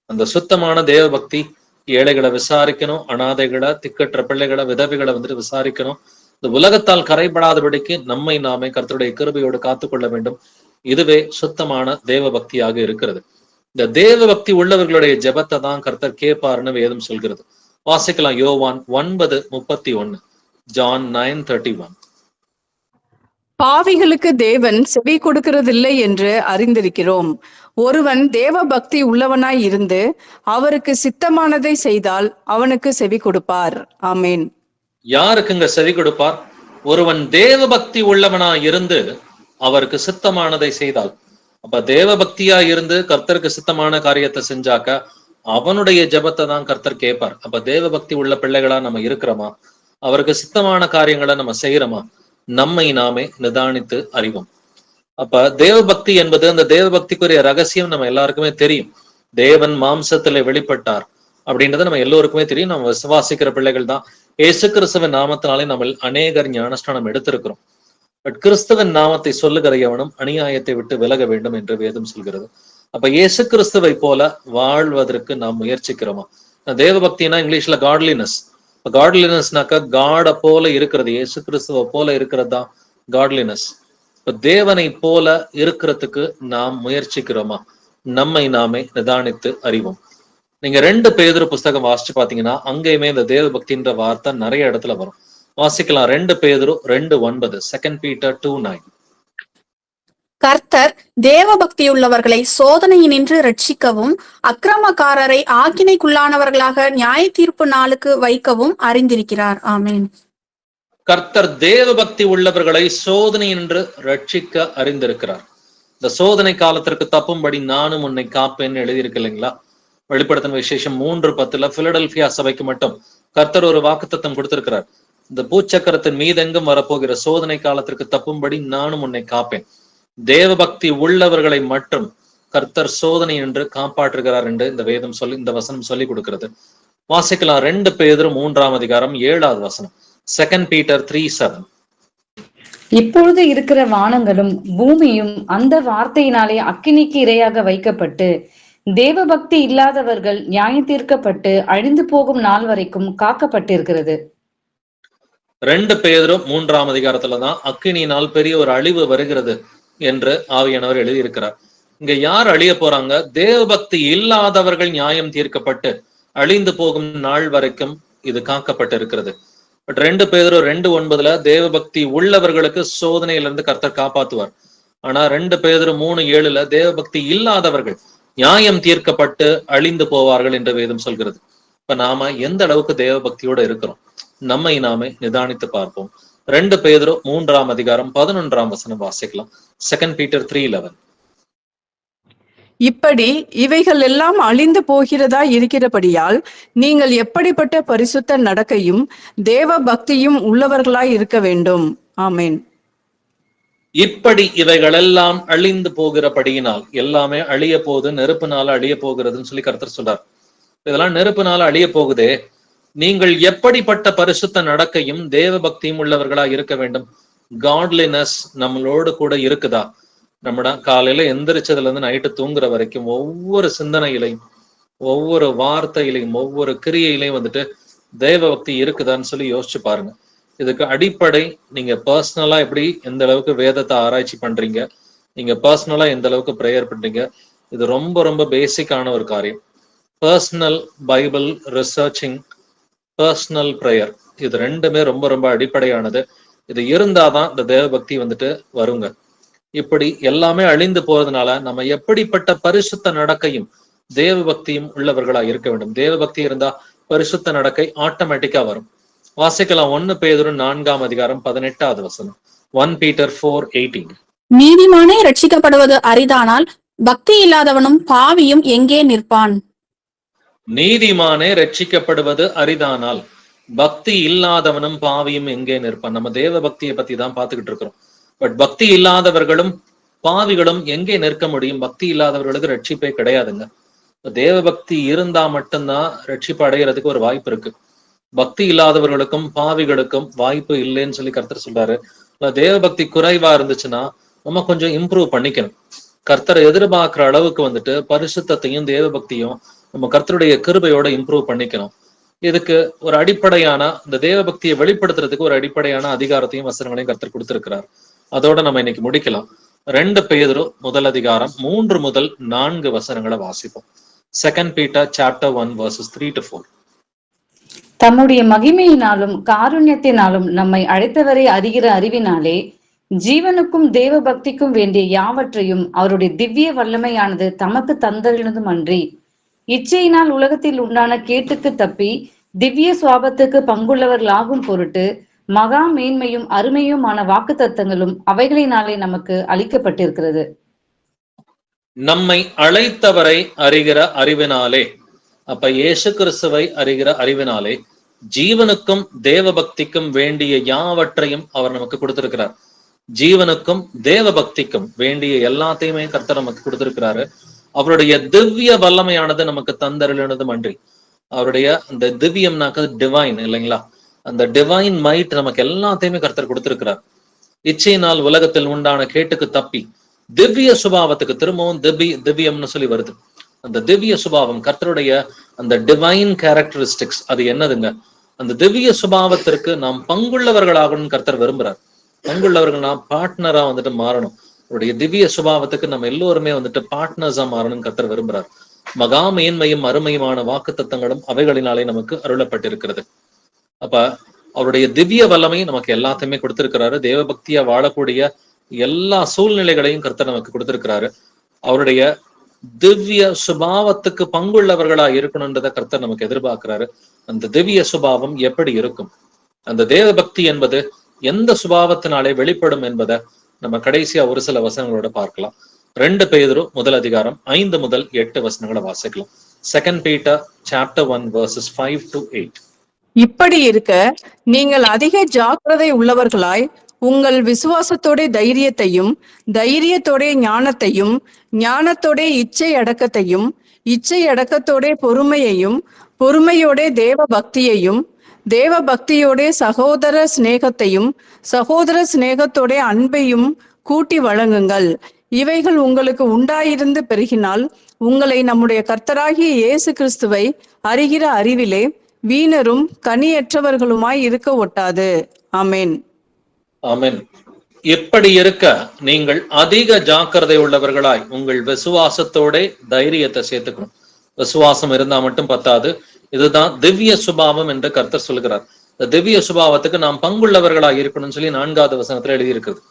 அந்த சுத்தமான தேவ பக்தி ஏழைகளை விசாரிக்கணும், அனாதைகளை, திக்கற்ற பிள்ளைகளை, விதவைகளை வந்துட்டு விசாரிக்கணும். இந்த உலகத்தால் கரைபடாதபடிக்கு நம்மை நாமே கர்த்தருடைய கிருபையோடு காத்துக்கொள்ள வேண்டும். இதுவே சுத்தமான தேவ பக்தியாக இருக்கிறது. இந்த தேவ பக்தி உள்ளவர்களுடைய ஜெபத்தை தான் கர்த்தர் கேட்பார்னு வேதம் சொல்கிறது. வாசிக்கலாம் யோவான் 9:31. John 9:31. பாவிகளுக்கு தேவன் செவி கொடுக்கிறதில்லை என்று அறிந்திருக்கிறோம். ஒருவன் தேவ பக்தி உள்ளவனாய் இருந்து அவருக்கு சித்தமானதை செய்தால் அவனுக்கு செவி கொடுப்பார். ஆமேன். யாருக்குங்க செவி கொடுப்பார்? ஒருவன் தேவ பக்தி உள்ளவனா இருந்து அவருக்கு சித்தமானதை செய்தால். அப்ப தேவ பக்தியா இருந்து கர்த்தருக்கு சித்தமான காரியத்தை செஞ்சாக்க அவனுடைய ஜெபத்தை தான் கர்த்தர் கேட்பார். அப்ப தேவ பக்தி உள்ள பிள்ளைகளா நம்ம இருக்கிறோமா? அவருக்கு சித்தமான காரியங்களை நம்ம செய்யறோமா? நம்மை நாமே நிதானித்து அறிவோம். அப்ப தேவ பக்தி என்பது, அந்த தேவ பக்திக்குரிய ரகசியம் நம்ம எல்லாருக்குமே தெரியும். தேவன் மாம்சத்துல வெளிப்பட்டார் அப்படின்றது நம்ம எல்லோருக்குமே தெரியும். நம்ம விசுவாசிக்கிற பிள்ளைகள் தான். இயேசு கிறிஸ்துவின் நாமத்தினாலே நம்ம அநேகர் ஞானஸ்நானம் எடுத்திருக்கிறோம். பட் கிறிஸ்துவின் நாமத்தை சொல்லுகிற எவனும் அநியாயத்தை விட்டு விலக வேண்டும் என்று வேதம் சொல்கிறது. அப்ப இயேசு கிறிஸ்துவை போல வாழ்வதற்கு நாம் முயற்சிக்கிறோமா? தேவ பக்தினா இங்கிலீஷ்ல காட்லினஸ். காட்லினஸ்னாக்கா காட போல இருக்கிறது, இயேசு கிறிஸ்துவ போல இருக்கிறது தான் காட்லினஸ். இப்ப தேவனை போல இருக்கிறதுக்கு நாம் முயற்சிக்கிறோமா? நம்மை நாமே நிதானித்து அறிவோம். நீங்க 2 பேதுரு புஸ்தகம் வாசிச்சு பாத்தீங்கன்னா அங்கேயுமே இந்த தேவ பக்தின்ற வார்த்தை நிறைய இடத்துல வரும். வாசிக்கலாம் 2 பேதுரு 2:9. 2 Peter 2:9. கர்த்தர் தேவ பக்தியுள்ளவர்களை சோதனையினின்று ரட்சிக்கவும் அக்கிரமக்காரரை ஆக்கினைக்குள்ளானவர்களாக நியாய தீர்ப்பு நாளுக்கு வைக்கவும் அறிந்திருக்கிறார். ஆமேன். கர்த்தர் தேவ பக்தி உள்ளவர்களை சோதனையினின்று ரட்சிக்க அறிந்திருக்கிறார். இந்த சோதனை காலத்திற்கு தப்பும்படி நானும் உன்னை காப்பேன்னு எழுதியிருக்கு இல்லைங்களா? வெளிப்படுத்தின விசேஷம் 3:10 பிலடெல்பியா சபைக்கு மட்டும் கர்த்தர் ஒரு வாக்குத்தத்தம் கொடுத்திருக்கிறார். இந்த பூச்சக்கரத்தின் மீதெங்கும் வரப்போகிற சோதனை காலத்திற்கு தப்பும்படி நானும் உன்னை காப்பேன். தேவ பக்தி உள்ளவர்களை மட்டும் கர்த்தர் சோதனை என்று காப்பாற்றுகிறார் என்று இந்த வேதம் இந்த வசனம் சொல்லி கொடுக்கிறது. வாசிக்கலாம் 2 பேதுரு 3:7. 2 Peter 3:7. இப்பொழுது இருக்கிற வானங்களும் பூமியும் அந்த வார்த்தையினாலே அக்கினிக்கு இரையாக வைக்கப்பட்டு தேவ பக்தி இல்லாதவர்கள் நியாயம் தீர்க்கப்பட்டு அழிந்து போகும் நாள் வரைக்கும் காக்கப்பட்டிருக்கிறது. 2 பேதுரு 3:தான் அக்கினியினால் பெரிய ஒரு அழிவு வருகிறது என்று ஆவியானவர் எழுதியிருக்கிறார். இங்க யார் அழிய போறாங்க? தேவ பக்தி இல்லாதவர்கள் நியாயம் தீர்க்கப்பட்டு அழிந்து போகும் நாள் வரைக்கும் இது காக்கப்பட்டு இருக்கிறது. பட் 2 பேதுரு 2:9 தேவ பக்தி உள்ளவர்களுக்கு சோதனையிலிருந்து கர்த்தர் காப்பாத்துவார். ஆனா 2 பேதுரு 3:7 தேவ பக்தி இல்லாதவர்கள் நியாயம் தீர்க்கப்பட்டு அழிந்து போவார்கள் என்று வேதம் சொல்கிறது. இப்ப நாம எந்த அளவுக்கு தேவ பக்தியோட இருக்கிறோம்? நம்மை நாமே நிதானித்து பார்ப்போம். 2 பேதுரு 3:11 வாசிக்கலாம். 2 Peter 3:11. இப்படி இவைகள் எல்லாம் அழிந்து போகிறதா இருக்கிறபடியால் நீங்கள் எப்படிப்பட்ட பரிசுத்த நடக்கையும் தேவ பக்தியும் உள்ளவர்களாய் இருக்க வேண்டும். ஆமேன். இப்படி இவைகளெல்லாம் அழிந்து போகிறபடியினால், எல்லாமே அழிய போகுது, நெருப்புனால அழிய போகிறதுன்னு சொல்லி கர்த்தர் சொல்றார். இதெல்லாம் நெருப்புனால அழிய போகுதே, நீங்கள் எப்படிப்பட்ட பரிசுத்த நடக்கையும் தேவ பக்தியும் உள்ளவர்களா இருக்க வேண்டும். காட்லினஸ் நம்மளோடு கூட இருக்குதா? நம்மட காலையில எந்திரிச்சதுல இருந்து நைட்டு தூங்குற வரைக்கும் ஒவ்வொரு சிந்தனையிலையும், ஒவ்வொரு வார்த்தையிலையும், ஒவ்வொரு கிரியையிலையும் வந்துட்டு தேவ பக்தி இருக்குதான்னு சொல்லி யோசிச்சு பாருங்க. இதுக்கு அடிப்படை நீங்க பர்சனலா எப்படி எந்த அளவுக்கு வேதத்தை ஆராய்ச்சி பண்றீங்க, நீங்க பர்சனலா எந்த அளவுக்கு ப்ரேயர் பண்றீங்க. இது ரொம்ப ரொம்ப பேசிக்கான ஒரு காரியம். Personal Bible researching, personal prayer, இது ரெண்டுமே ரொம்ப ரொம்ப அடிப்படையானது. இது இருந்தாதான் இந்த தேவ பக்தி வந்துட்டு வருங்க. இப்படி எல்லாமே அழிந்து போறதுனால நம்ம எப்படிப்பட்ட பரிசுத்த நடக்கையும் தேவ பக்தியும் உள்ளவர்களா இருக்க வேண்டும். தேவ பக்தி இருந்தா பரிசுத்த நடக்கை ஆட்டோமேட்டிக்கா வரும். வாசிக்கலாம் 1 பேதுரு 4:18 வசனம். 1 Peter 4:18. நீதிமானே ரட்சிக்கப்படுவது அரிதானால் பக்தி இல்லாதவனும் பாவியும் எங்கே நிற்பான்? நீதிமானே ரட்சிக்கப்படுவது அரிதானால் பக்தி இல்லாதவனும் பாவியும் எங்கே நிற்பான். நம்ம தேவ பக்தியை பத்தி தான் பார்த்துக்கிட்டு இருக்கிறோம். பட் பக்தி இல்லாதவர்களும் பாவிகளும் எங்கே நிற்க முடியும்? பக்தி இல்லாதவர்களுக்கு ரட்சிப்பே கிடையாதுங்க. தேவ பக்தி இருந்தா மட்டும்தான் ரட்சிப்பு அடைகிறதுக்கு ஒரு வாய்ப்பு இருக்கு. பக்தி இல்லாதவர்களுக்கும் பாவிகளுக்கும் வாய்ப்பு இல்லைன்னு சொல்லி கர்த்தர் சொல்றாரு. தேவ பக்தி குறைவா இருந்துச்சுன்னா நம்ம கொஞ்சம் இம்ப்ரூவ் பண்ணிக்கணும். கர்த்தரை எதிர்பார்க்கிற அளவுக்கு வந்துட்டு பரிசுத்தத்தையும் தேவ பக்தியும் நம்ம கர்த்தருடைய கிருபையோட இம்ப்ரூவ் பண்ணிக்கணும். இதுக்கு ஒரு அடிப்படையான இந்த தேவ பக்தியை வெளிப்படுத்துறதுக்கு ஒரு அடிப்படையான அதிகாரத்தையும் வசனங்களையும் கர்த்தர் கொடுத்திருக்கிறார். அதோட நம்ம இன்னைக்கு முடிக்கலாம். 2 பேதுரு 1 முதல் 4 வசனங்களை வாசிப்போம். 2 Peter chapter 1 verses 3-4. தம்முடைய மகிமையினாலும் காருண்யத்தினாலும் நம்மை அழைத்தவரை அறிகிற அறிவினாலே ஜீவனுக்கும் தேவ பக்திக்கும் வேண்டிய யாவற்றையும் அவருடைய திவ்ய வல்லமையானது தமக்கு தந்தறினதும் அன்றி இச்சையினால் உலகத்தில் உண்டான கேட்டுக்கு தப்பி திவ்ய சுவாபத்துக்கு பங்குள்ளவர்களாகும் பொருட்டு மகா மேன்மையும் அருமையுமான வாக்கு தத்தங்களும் அவைகளினாலே நமக்கு அளிக்கப்பட்டிருக்கிறது. நம்மை அழைத்தவரை அறிகிற அறிவினாலே, அப்ப இயேசு கிறிஸ்துவை அறிகிற அறிவினாலே ஜீவனுக்கும் தேவ பக்திக்கும் வேண்டிய யாவற்றையும் அவர் நமக்கு கொடுத்திருக்கிறார். ஜீவனுக்கும் தேவ பக்திக்கும் வேண்டிய எல்லாத்தையுமே கர்த்தர் நமக்கு கொடுத்திருக்கிறாரு. அவருடைய திவ்ய வல்லமையானது நமக்கு தந்தருளினதும் அன்றி, அவருடைய அந்த திவ்யம்னாக்க டிவைன் இல்லைங்களா, அந்த டிவைன் மைட் நமக்கு எல்லாத்தையுமே கர்த்தர் கொடுத்திருக்கிறார். இச்சையினால் உலகத்தில் உண்டான கேட்டுக்கு தப்பி திவ்ய சுபாவத்துக்கு, திரும்பவும் திவ்யம்னு சொல்லி வருது. அந்த திவ்ய சுபாவம் கர்த்தருடைய அந்த டிவைன் கேரக்டரிஸ்டிக்ஸ் அது என்னதுங்க? அந்த திவ்ய சுபாவத்திற்கு நாம் பங்குள்ளவர்களாகணும்னு கர்த்தர் விரும்புறார். பங்குள்ளவர்கள் நாம் பார்ட்னரா வந்துட்டு மாறணும். அவருடைய திவ்ய சுபாவத்துக்கு நம்ம எல்லோருமே வந்துட்டு பார்ட்னர்ஸா மாறணும்னு கர்த்தர் விரும்புறார். மகா மேன்மையும் அருமையுமான வாக்கு தத்தங்களும் அவைகளினாலே நமக்கு அருளப்பட்டிருக்கிறது. அப்ப அவருடைய திவ்ய வல்லமை நமக்கு எல்லாத்தையுமே கொடுத்திருக்கிறாரு. தேவ பக்தியா வாழக்கூடிய எல்லா சூழ்நிலைகளையும் கர்த்தர் நமக்கு கொடுத்திருக்கிறாரு. அவருடைய திவ்ய சுபாவத்துக்கு பங்குள்ளவர்களா இருக்கணும்ன்றத கர்த்தர் நமக்கு எதிர்பார்க்கிறாரு. அந்த திவ்ய சுபாவம் எப்படி இருக்கும், அந்த தேவ பக்தி என்பது எந்த சுபாவத்தினாலே வெளிப்படும் என்பதை நம்ம கடைசியா ஒரு சில வசனங்களோட பார்க்கலாம். 2 பேதுரு 1 முதல் 8 வசனங்களை வாசிக்கலாம். 2 Peter chapter 1 verses 5-8. இப்படி இருக்க நீங்கள் அதிக ஜாக்கிரதை உள்ளவர்களாய் உங்கள் விசுவாசத்தோட தைரியத்தையும், தைரியத்தோட ஞானத்தையும், ஞானத்தோட இச்சை அடக்கத்தையும், இச்சை அடக்கத்தோட பொறுமையையும், பொறுமையோட தேவ பக்தியையும், தேவ பக்தியோட சகோதர சிநேகத்தையும், சகோதர சிநேகத்தோட அன்பையும் கூட்டி வழங்குங்கள். இவைகள் உங்களுக்கு உண்டாயிருந்து பெருகினால் உங்களை நம்முடைய கர்த்தராகிய இயேசு கிறிஸ்துவை அறிகிற அறிவிலே வீணரும் கனியற்றவர்களுமாய் இருக்க ஒட்டாது. ஆமென். ஆமென். எப்படி இருக்க நீங்கள் அதிக ஜாக்கிரதை உள்ளவர்களாய் உங்கள் விசுவாசத்தோட தைரியத்தை சேர்த்துக்கணும். விசுவாசம் இருந்தா மட்டும் பத்தாது. இதுதான் திவ்ய சுபாவம் என்று கர்த்தர் சொல்கிறார். இந்த திவ்ய சுபாவத்துக்கு நாம் பங்குள்ளவர்களாக இருக்கணும்னு சொல்லி 4வது வசனத்துல எழுதியிருக்கிறது.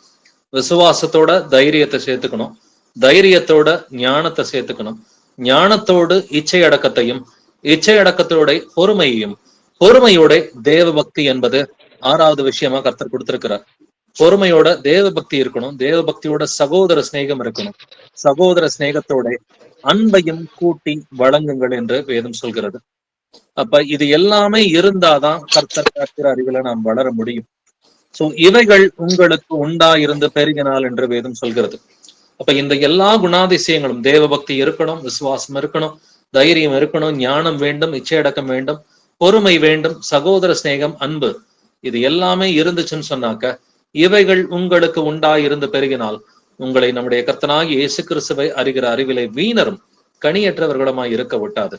விசுவாசத்தோட தைரியத்தை சேர்த்துக்கணும், தைரியத்தோட ஞானத்தை சேர்த்துக்கணும், ஞானத்தோடு இச்சை அடக்கத்தையும், இச்சை அடக்கத்தோட பொறுமையையும், பொறுமையோட தேவ பக்தி என்பது 6வது விஷயமா கர்த்தர் கொடுத்திருக்கிறார். பொறுமையோட தேவ பக்தி இருக்கணும், தேவ பக்தியோட சகோதர சிநேகம் இருக்கணும், சகோதர சிநேகத்தோட அன்பையும் கூட்டி வழங்குங்கள் என்று வேதம் சொல்கிறது. அப்ப இது எல்லாமே இருந்தாதான் கர்த்தர் கர்த்தர் அறிவில நாம் வளர முடியும். சோ இவைகள் உங்களுக்கு உண்டாயிருந்து பெருகினால் என்று வேதம் சொல்கிறது. அப்ப இந்த எல்லா குணாதிசயங்களும், தேவ பக்தி இருக்கணும், விசுவாசம் இருக்கணும், தைரியம் இருக்கணும், ஞானம் வேண்டும், இச்சையடக்கம் வேண்டும், பொறுமை வேண்டும், சகோதர சிநேகம், அன்பு, இது எல்லாமே இருந்துச்சுன்னு சொன்னாக்க இவைகள் உங்களுக்கு உண்டாயிருந்து பெருகினால் உங்களை நம்முடைய கர்த்தனாகிய இயேசு கிறிஸ்துவை அறிகிற அறிவிலை வீணரும் கனியற்றவர்களுமாய் இருக்க விட்டாது.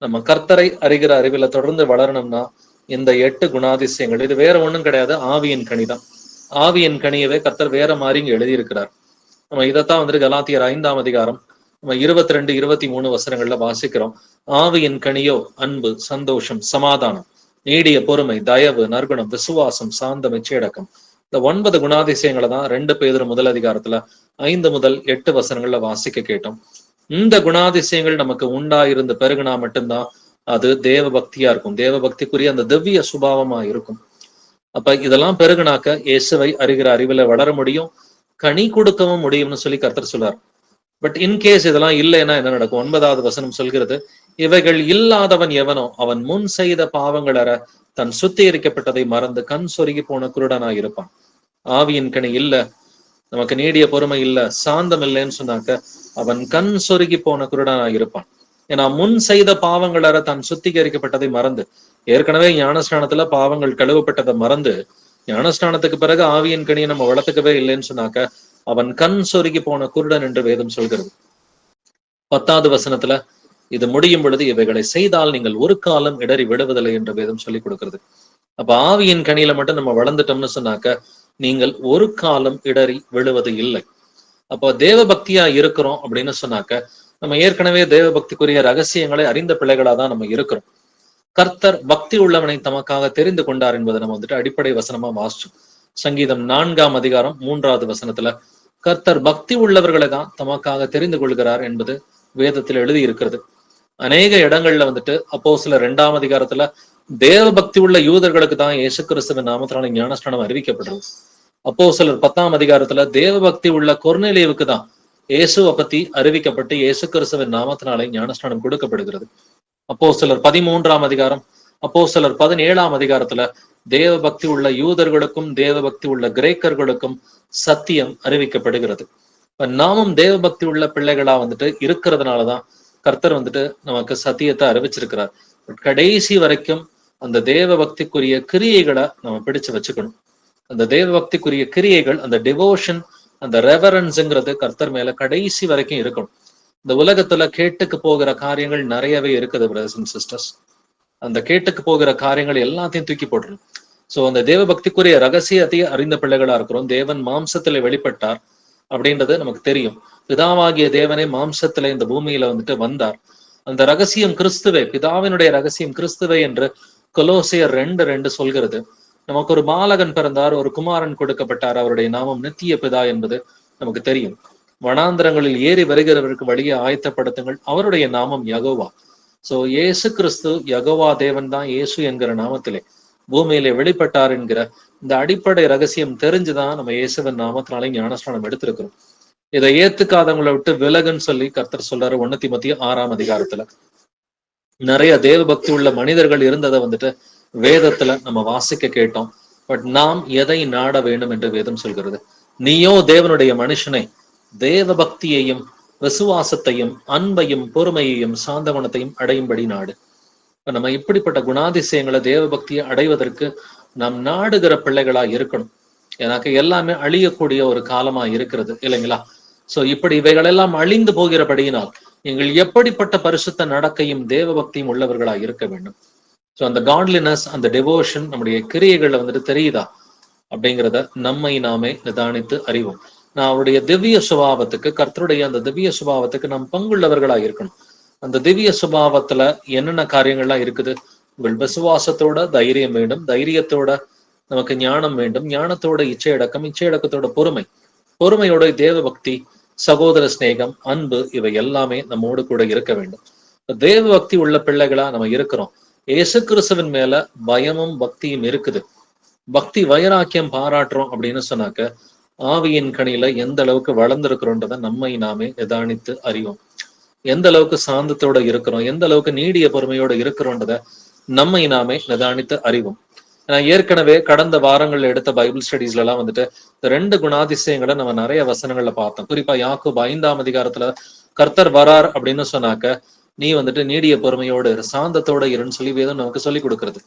நம்ம கர்த்தரை அறிகிற அறிவில தொடர்ந்து வளரணும்னா இந்த 8 குணாதிசயங்கள், இது வேற ஒண்ணும் கிடையாது, ஆவியின் கனிதான். ஆவியின் கனியவே கர்த்தர் வேற மாதிரி இங்க எழுதியிருக்கிறார். நம்ம இதைத்தான் வந்துட்டு கலாத்தியர் 5ஆம் அதிகாரம் நம்ம 22, 23 வசனங்கள்ல வாசிக்கிறோம். ஆவியின் கனியோ அன்பு, சந்தோஷம், சமாதானம், நீடிய பொறுமை, தயவு, நற்குணம், விசுவாசம், சாந்தம், இச்சையடக்கம். இந்த 9 குணாதிசயங்களை தான் 2 பேதுரு 1 அதிகாரத்துல 5 முதல் 8 வசனங்கள்ல வாசிக்க கேட்டோம். இந்த குணாதிசயங்கள் நமக்கு உண்டாயிருந்து பெருகுனா மட்டும்தான் அது தேவ பக்தியா இருக்கும், தேவ பக்திக்குரிய அந்த திவ்ய சுபாவமா இருக்கும். அப்ப இதெல்லாம் பெருகுனாக்க இயேசுவை அறிகிற அறிவுல வளர முடியும், கனி கொடுக்கவும் முடியும்னு சொல்லி கர்த்தர் சொல்றார். பட் இன்கேஸ் இதெல்லாம் இல்லைன்னா என்ன நடக்கும்? 9வது வசனம் சொல்கிறது, இவைகள் இல்லாதவன் எவனோ அவன் முன் செய்த பாவங்களற தன் சுத்திகரிக்கப்பட்டதை மறந்து கண் சொருகி போன குருடனாய் இருப்பான். ஆவியின் கனி இல்ல, நமக்கு நீடிய பொறுமை இல்ல, சாந்தம் இல்லைன்னு சொன்னாக்க அவன் கண் சொருகி போன குருடனாய் இருப்பான். ஏன்னா முன் செய்த பாவங்களற தன் சுத்திகரிக்கப்பட்டதை மறந்து, ஏற்கனவே ஞானஸ்நானத்துல பாவங்கள் கழுவப்பட்டதை மறந்து ஞானஸ்நானத்துக்கு பிறகு ஆவியின் கனியை நம்ம வளர்த்துக்கவே இல்லைன்னு சொன்னாக்க அவன் கண் சொருகி போன குருடன் என்று வேதம் சொல்கிறது. 10வது வசனத்துல இது முடியும் பொழுது இவைகளை செய்தால் நீங்கள் ஒரு காலம் இடறி விடுவதில்லை என்று வேதம் சொல்லி கொடுக்கிறது. அப்ப ஆவியின் கனியில மட்டும் நம்ம வளர்ந்துட்டோம்னு சொன்னாக்க நீங்கள் ஒரு காலம் இடறி விழுவது இல்லை. அப்போ தேவ பக்தியா இருக்கிறோம் அப்படின்னு சொன்னாக்க நம்ம ஏற்கனவே தேவ பக்திக்குரிய ரகசியங்களை அறிந்த பிள்ளைகளா தான் நம்ம இருக்கிறோம். கர்த்தர் பக்தி உள்ளவனை தமக்காக தெரிந்து கொண்டார் என்பதை நம்ம வந்துட்டு அடிப்படை வசனமா வாசிச்சோம். சங்கீதம் 4ஆம் அதிகாரம் 3வது வசனத்துல கர்த்தர் பக்தி உள்ளவர்களை தான் தமக்காக தெரிந்து கொள்கிறார் என்பது வேதத்தில் எழுதி இருக்கிறது. அநேக இடங்கள்ல வந்துட்டு அப்போஸ்தலர் 2ஆம் அதிகாரத்துல தேவ பக்தி உள்ள யூதர்களுக்கு தான் இயேசு கிறிஸ்துவின் நாமத்தினால ஞானஸ்நானம் அறிவிக்கப்படுறது. அப்போஸ்தலர் 10ஆம் அதிகாரத்துல தேவ பக்தி உள்ள கொர்நேலியுவுக்கு தான் இயேசுவை பத்தி அறிவிக்கப்பட்டு இயேசு கிறிஸ்துவின் நாமத்தினாலே ஞானஸ்நானம் கொடுக்கப்படுகிறது. அப்போஸ்தலர் 13ஆம் அதிகாரம், அப்போஸ்தலர் 17ஆம் அதிகாரத்துல தேவ பக்தி உள்ள யூதர்களுக்கும் தேவ பக்தி உள்ள கிரேக்கர்களுக்கும் சத்தியம் அறிவிக்கப்படுகிறது. நாமும் தேவ பக்தி உள்ள பிள்ளைகளா வந்துட்டு இருக்கிறதுனாலதான் கர்த்தர் வந்துட்டு நமக்கு சத்தியத்தை அறிவிச்சிருக்கிறார். கடைசி வரைக்கும் அந்த தேவ பக்திக்குரிய கிரியைகளை நம்ம பிடிச்சு வச்சுக்கணும். அந்த தேவ பக்திக்குரிய கிரியைகள், அந்த டிவோஷன், அந்த ரெவரன்ஸ்ங்கிறது கர்த்தர் மேல கடைசி வரைக்கும் இருக்கணும். இந்த உலகத்துல கேட்டுக்கு போகிற காரியங்கள் நிறையவே இருக்குது பிரதர்ஸ் அண்ட் சிஸ்டர்ஸ். அந்த கேட்டுக்கு போகிற காரியங்கள் எல்லாத்தையும் தூக்கி போட்டுரும். சோ அந்த தேவ பக்திக்குரிய ரகசியத்தை அறிந்த பிள்ளைகளா இருக்கிறோம். தேவன் மாம்சத்துல வெளிப்பட்டார் அப்படின்றது நமக்கு தெரியும். பிதாவாகிய தேவனே மாம்சத்துல இந்த பூமியில வந்துட்டு வந்தார். அந்த ரகசியம் கிறிஸ்துவே, பிதாவினுடைய ரகசியம் கிறிஸ்துவே என்று கொலோசியர் 2:2 சொல்கிறது. நமக்கு ஒரு பாலகன் பிறந்தார், ஒரு குமாரன் கொடுக்கப்பட்டார், அவருடைய நாமம் நித்திய பிதா என்பது நமக்கு தெரியும். வனாந்திரங்களில் ஏறி வருகிறவருக்கு வழியை ஆயத்தப்படுத்துங்கள், அவருடைய நாமம் யகோவா. சோ இயேசு கிறிஸ்து யகோவா தேவன் தான் இயேசு என்கிற நாமத்திலே பூமியிலே வெளிப்பட்டார் என்கிற இந்த அடிப்படை ரகசியம் தெரிஞ்சுதான் நம்ம இயேசுவின் நாமத்தினாலே ஞானஸ்நானம் எடுத்திருக்கிறோம். இதை ஏத்துக்காதவங்களை விட்டு விலகுன்னு சொல்லி கர்த்தர் சொல்றாரு 1 தீமோத்தேயு 6ஆம் அதிகாரத்துல. நிறைய தேவ பக்தி உள்ள மனிதர்கள் இருந்ததை வந்துட்டு வேதத்துல நம்ம வாசிக்க கேட்டோம். பட் நாம் எதை நாட வேண்டும் என்று வேதம் சொல்கிறது? நீயோ தேவனுடைய மனுஷனை தேவ பக்தியையும் விசுவாசத்தையும் அன்பையும் பொறுமையையும் சாந்த குணத்தையும் அடையும்படி நாடு. இப்ப நம்ம இப்படிப்பட்ட குணாதிசயங்களை தேவ பக்தியை அடைவதற்கு நாம் நாடுகிற பிள்ளைகளா இருக்கணும். எனக்கு எல்லாமே அழியக்கூடிய ஒரு காலமா இருக்கிறது இல்லைங்களா? சோ இப்படி இவைகளெல்லாம் அழிந்து போகிறபடியினால் நீங்கள் எப்படிப்பட்ட பரிசுத்த நடக்கையும் தேவ பக்தியும் உள்ளவர்களா இருக்க வேண்டும். ஸோ அந்த காட்லினஸ், அந்த டிவோஷன் நம்முடைய கிரியைகள்ல வந்துட்டு தெரியுதா அப்படிங்கிறத நம்மை நாமே நிதானித்து அறிவோம். நான் அவருடைய திவ்ய சுபாவத்துக்கு, கர்த்தருடைய அந்த திவ்ய சுபாவத்துக்கு நாம் பங்குள்ளவர்களா இருக்கணும். அந்த திவ்ய சுபாவத்துல என்னென்ன காரியங்கள்லாம் இருக்குது? உங்கள் விசுவாசத்தோட தைரியம் வேண்டும், தைரியத்தோட நமக்கு ஞானம் வேண்டும், ஞானத்தோட இச்சையடக்கம், இச்சையடக்கத்தோட பொறுமை, பொறுமையோட தேவ பக்தி, சகோதர சிநேகம், அன்பு, இவை எல்லாமே நம்மோடு கூட இருக்க வேண்டும். தேவ பக்தி உள்ள பிள்ளைகளா நம்ம இருக்கிறோம். இயேசு கிறிஸ்துவின் மேல பயமும் பக்தியும் இருக்குது. பக்தி வைராக்கியம் பாராட்டுறோம் அப்படின்னு சொன்னாக்க ஆவியின் கனியில எந்த அளவுக்கு வளர்ந்திருக்கிறோன்றத நம்மை நாமே நிதானித்து அறிவோம். எந்த அளவுக்கு சாந்தத்தோட இருக்கிறோம், எந்த அளவுக்கு நீடிய பொறுமையோட இருக்கிறோன்றத நம்மை நாமே நிதானித்து அறிவோம். ஏன்னா ஏற்கனவே கடந்த வாரங்கள்ல எடுத்த பைபிள் ஸ்டடீஸ்ல எல்லாம் வந்துட்டு இந்த 2 குணாதிசயங்களை நம்ம நிறைய வசனங்கள்ல பார்த்தோம். குறிப்பா யாக்கோபு 5ஆம் அதிகாரத்துல கர்த்தர் வரார் அப்படின்னு சொன்னாக்க நீ வந்துட்டு நீடிய பொறுமையோடு சாந்தத்தோட இருன்னு சொல்லி வேதம் நமக்கு சொல்லி கொடுக்கறது.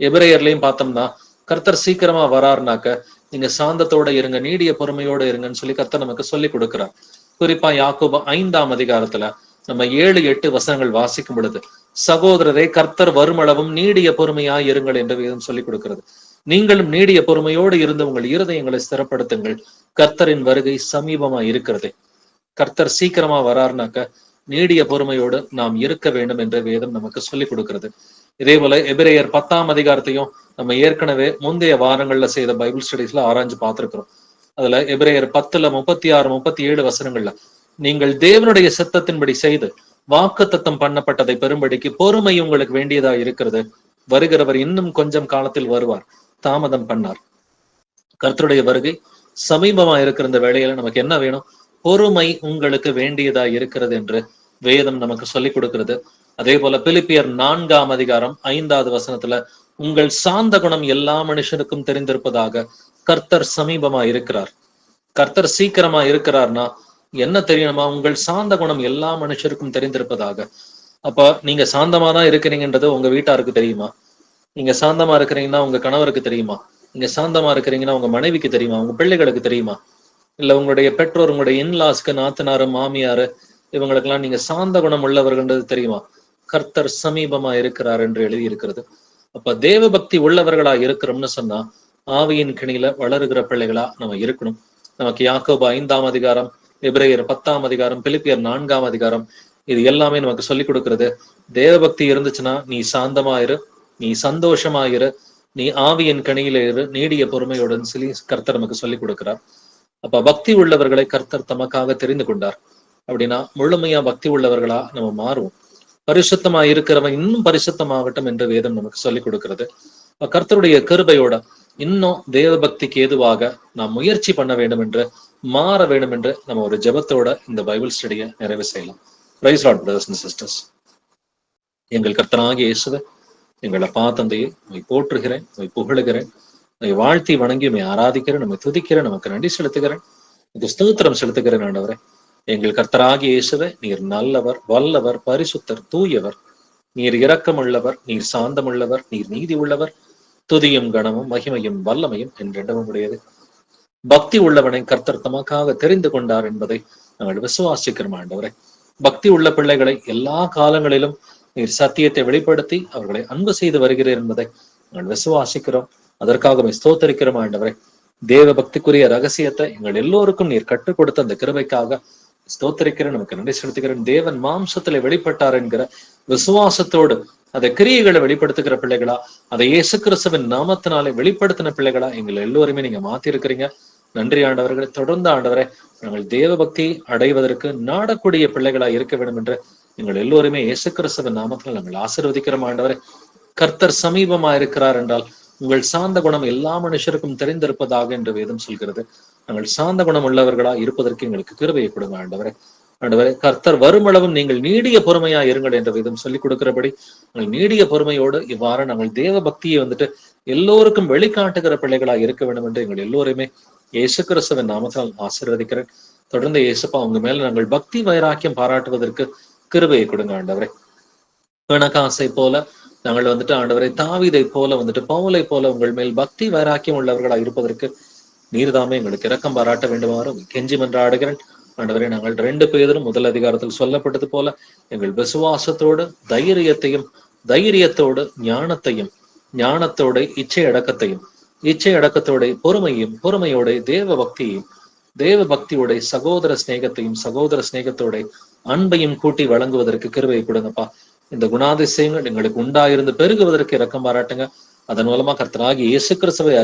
எபிரேயர்லயும் பார்த்தோம்னா கர்த்தர் சீக்கிரமா வராருனாக்க நீங்க சாந்தத்தோட இருங்க, நீடிய பொறுமையோட இருங்கன்னு சொல்லி கர்த்தர் நமக்கு சொல்லி கொடுக்கிறார். குறிப்பா யாக்கோபு 5ஆம் அதிகாரத்துல நம்ம 7-8 வசனங்கள் வாசிக்கும் பொழுது சகோதரரை கர்த்தர் வருமளவும் நீடிய பொறுமையாய் இருங்கள் என்று வேதம் சொல்லி கொடுக்கிறது. நீங்களும் நீடிய பொறுமையோடு இருந்து உங்கள் இருதயங்களை ஸ்திரப்படுத்துங்கள், கர்த்தரின் வருகை சமீபமா இருக்கிறதே. கர்த்தர் சீக்கிரமா வராருனாக்க நீடிய பொறுமையோடு நாம் இருக்க வேண்டும் என்று வேதம் நமக்கு சொல்லி கொடுக்கிறது. இதே போல எபிரேயர் 10ஆம் அதிகாரத்தையும் நம்ம ஏற்கனவே முந்தைய வாரங்கள்ல செய்த பைபிள் ஸ்டடீஸ்ல ஆராய்ஞ்சு பார்த்திருக்கிறோம். அதுல எபிரேயர் 10ல 36-37 வசனங்கள்ல நீங்கள் தேவனுடைய சித்தத்தின்படி செய்து வாக்குத்தத்தம் பண்ணப்பட்டதை பெறும்படிக்கு பொறுமை உங்களுக்கு வேண்டியதா இருக்கிறது. வருகிறவர் இன்னும் கொஞ்சம் காலத்தில் வருவார், தாமதம் பண்ணார். கர்த்தருடைய வருகை சமீபமா இருக்கிற இந்த வேளையில நமக்கு என்ன வேணும்? பொறுமை உங்களுக்கு வேண்டியதா இருக்கிறது என்று வேதம் நமக்கு சொல்லிக் கொடுக்கிறது. அதே போல பிலிப்பியர் 4ஆம் அதிகாரம் 5வது வசனத்துல, உங்கள் சாந்த குணம் எல்லா மனுஷனுக்கும் தெரிந்திருப்பதாக கர்த்தர் சமீபமா இருக்கிறார். கர்த்தர் சீக்கிரமா இருக்கிறார்னா என்ன தெரியணுமா? உங்கள் சாந்த குணம் எல்லா மனுஷருக்கும் தெரிந்திருப்பதாக. அப்ப நீங்க சாந்தமா தான் இருக்கிறீங்கன்றது உங்க வீட்டாருக்கு தெரியுமா? நீங்க சாந்தமா இருக்கிறீங்கன்னா உங்க கணவருக்கு தெரியுமா? நீங்க சாந்தமா இருக்கிறீங்கன்னா உங்க மனைவிக்கு தெரியுமா? உங்க பிள்ளைகளுக்கு தெரியுமா? இல்ல உங்களுடைய பெற்றோர், உங்களுடைய இன்லாஸ்க்கு, நாத்தனாரு, மாமியாரு, இவங்களுக்கெல்லாம் நீங்க சாந்த குணம் உள்ளவர்கள்ன்றது தெரியுமா? கர்த்தர் சமீபமா இருக்கிறார் என்று எழுதி இருக்கிறது. அப்ப தேவ பக்தி உள்ளவர்களா இருக்கிறோம்னு சொன்னா ஆவியின் கிணியில வளருகிற பிள்ளைகளா நம்ம இருக்கணும். நமக்கு யாக்கோபு 5ஆம் அதிகாரம், எபிரேயர் 10ஆம் அதிகாரம், பிலிப்பியர் 4ஆம் அதிகாரம், இது எல்லாமே நமக்கு சொல்லிக் கொடுக்கிறது. தேவ பக்தி இருந்துச்சுன்னா நீ சாந்தமாயிரு, நீ சந்தோஷமாயிரு, நீ ஆவியின் கணியில இரு, நீடிய பொறுமையுடன் சொல்லி கர்த்தர் நமக்கு சொல்லிக் கொடுக்கிறார். அப்ப பக்தி உள்ளவர்களை கர்த்தர் தமக்காக தெரிந்து கொண்டார். அப்படின்னா முழுமையா பக்தி உள்ளவர்களா நம்ம மாறுவோம். பரிசுத்தமா இருக்கிறவன் இன்னும் பரிசுத்தமாகட்டும் என்று வேதம் நமக்கு சொல்லிக் கொடுக்கிறது. கர்த்தருடைய கிருபையோட இன்னும் தேவ பக்திக்கு ஏதுவாக நாம் முயற்சி பண்ண வேண்டும் என்று, மாற வேண்டும் என்று நம்ம ஒரு ஜெபத்தோட இந்த பைபிள் ஸ்டடியை நிறைவு செய்யலாம். Praise lord brothers and sisters. எங்கள் கர்த்தராகிய இயேசுவே, எங்களை தந்தையை உம்மை போற்றுகிறேன், உம்மை புகழுகிறேன், உம்மை வாழ்த்தி வணங்கி உம்மை ஆராதிக்கிறேன், நம்மை துதிக்கிறேன், நமக்கு நன்றி செலுத்துகிறேன், இது ஸ்தோத்திரம் செலுத்துகிறேன். ஆண்டவரே, எங்கள் கர்த்தராகிய இயேசுவே, நீர் நல்லவர், வல்லவர், பரிசுத்தர், தூயவர், நீர் இரக்கமுள்ளவர், நீர் சாந்தமுள்ளவர், நீர் நீதி உள்ளவர், துதியும் கனமும் மகிமையும் வல்லமையும் என்றெண்டவும் உடையது. பக்தி உள்ளவனை கர்த்தர் தமக்காக தெரிந்து கொண்டார் என்பதை நாங்கள் விசுவாசிக்கிறோம். ஆண்டவரே, பக்தி உள்ள பிள்ளைகளை எல்லா காலங்களிலும் நீர் சத்தியத்தை வெளிப்படுத்தி அவர்களை அன்பு செய்து வருகிறீர் என்பதை நாங்கள் விசுவாசிக்கிறோம். அதற்காக ஸ்தோத்தரிக்கிறோம். ஆண்டவரே, தேவ பக்திக்குரிய ரகசியத்தை எங்கள் எல்லோருக்கும் நீர் கற்றுக் கொடுத்த அந்த கிருபைக்காக ஸ்தோத்தரிக்கிறேன், நமக்கு நன்றி செலுத்துகிறேன். தேவன் மாம்சத்துல வெளிப்பட்டார் என்கிற விசுவாசத்தோடு அதை கிரியைகளை வெளிப்படுத்துகிற பிள்ளைகளா, அதை இயேசு கிறிஸ்துவின் நாமத்தினாலே வெளிப்படுத்தின பிள்ளைகளா எங்களை எல்லோருமே நீங்க மாத்தி இருக்கிறீங்க. நன்றி ஆண்டவர்களை. தொடர்ந்து ஆண்டவரை, நாங்கள் தேவ பக்தி அடைவதற்கு நாடக்கூடிய பிள்ளைகளா இருக்க வேண்டும் என்று எங்கள் எல்லோருமே இயேசு கிறிஸ்துவின் நாமத்தில் நாங்கள் ஆசீர்வதிக்கிறோம். ஆண்டவரை, கர்த்தர் சமீபமா இருக்கிறார் என்றால் உங்கள் சாந்த குணம் எல்லா மனுஷருக்கும் தெரிந்திருப்பதாக என்று வேதம் சொல்கிறது. நாங்கள் சாந்த குணம் உள்ளவர்களா இருப்பதற்கு எங்களுக்கு கிருபையை கொடுங்க. ஆண்டவரை, ஆண்டவரே, கர்த்தர் வருமளவும் நீங்கள் நீடிய பொறுமையா இருங்கள் என்ற விதம் சொல்லிக் கொடுக்கிறபடி நாங்கள் நீடிய பொறுமையோடு இவ்வாறு நாங்கள் தேவ பக்தியை எல்லோருக்கும் வெளிக்காட்டுகிற பிள்ளைகளா இருக்க வேண்டும் என்று எங்கள் எல்லோருமே இயேசு கிறிஸ்துவின் நாமத்தால் ஆசீர்வதிக்கிறேன். தொடர்ந்து இயேசுப்பா, உங்க மேல நாங்கள் பக்தி வைராக்கியம் பாராட்டுவதற்கு கிருபையை கொடுங்க. ஆண்டவரே, பிணக்காசை போல நாங்கள் ஆண்டவரை, தாவீதை போல பவுலை போல உங்கள் மேல் பக்தி வைராக்கியம் உள்ளவர்களா இருப்பதற்கு நீர்தாமே எங்களுக்கு இரக்கம் பாராட்ட வேண்டுமாறு கெஞ்சி மன்றாடுகிறேன். ஆண்டவரே, நாங்கள் 2 பேரும் முதல் அதிகாரத்தில் சொல்லப்பட்டது போல எங்கள் விசுவாசத்தோடு தைரியத்தோடு ஞானத்தோட இச்சை அடக்கத்தோட பொறுமையோட தேவ பக்தியோட சகோதர சிநேகத்தோட அன்பையும் கூட்டி வழங்குவதற்கு கிருபையை கொடுங்கப்பா. இந்த குணாதிசயங்கள் எங்களுக்கு உண்டாயிருந்து பெருகுவதற்கு இரக்கம் பாராட்டுங்க. அதன் மூலமா கர்த்தராகிய இயேசு கிறிஸ்துவை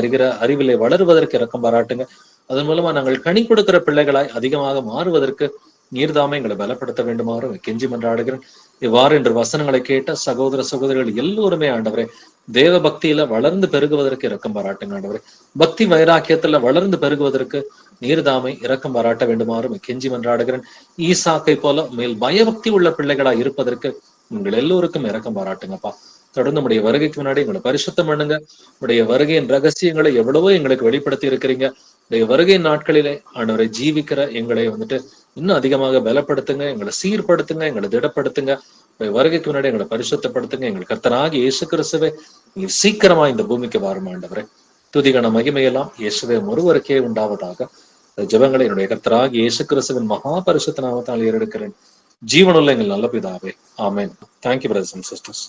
அறிவிலே வளருவதற்கு இரக்கம் பாராட்டுங்க. அதன் மூலமா நாங்கள் கனி கொடுக்கிற பிள்ளைகளாய் அதிகமாக மாறுவதற்கு நீர்தாமே எங்களை பலப்படுத்த வேண்டுமாறு கெஞ்சி மன்றாடுகிறேன். இவ்வாறு என்று வசனங்களை கேட்ட சகோதர சகோதரிகள் எல்லோருமே ஆண்டவரே, தேவ பக்தியில வளர்ந்து பெருகுவதற்கு இரக்கம் பாராட்டுங்க. ஆண்டவரே, பக்தி வைராக்கியத்துல வளர்ந்து பெருகுவதற்கு நீர்தாமை இரக்கம் பாராட்ட வேண்டுமாறு கெஞ்சி மன்றாடுகிறேன். ஈசாக்கை போல மேல் பயபக்தி உள்ள பிள்ளைகளா இருப்பதற்கு உங்கள் எல்லோருக்கும் இரக்கம் பாராட்டுங்கப்பா. தொடர்ந்து உடைய வருகைக்கு முன்னாடி எங்களை பரிசுத்தம் பண்ணுங்க. உடைய வருகையின் ரகசியங்களை எவ்வளவோ எங்களுக்கு வெளிப்படுத்தி இருக்கிறீங்க. உடைய வருகை நாட்களிலே ஆண்டவரை ஜீவிக்கிற எங்களை இன்னும் அதிகமாக பலப்படுத்துங்க, எங்களை சீர்படுத்துங்க, எங்களை திடப்படுத்துங்க. உடைய வருகைக்கு முன்னாடி எங்களை பரிசுத்தப்படுத்துங்க. எங்கள் கர்த்தராகிய இயேசு கிறிஸ்துவே, நீ சீக்கிரமா இந்த பூமிக்கு வாரும். ஆண்டவரே, துதிகன மகிமையெல்லாம் இயேசுவே ஒருவருக்கே உண்டாவதாக. ஜெபங்களை என்னுடைய கர்த்தராகிய இயேசு கிறிஸ்துவின் மகா பரிசுத்த நாமத்தால் ஏறெடுக்கிறேன். ஜீவனுள்ள எங்கள் நல்ல பிதாவே, ஆமென். Thank you brothers and sisters.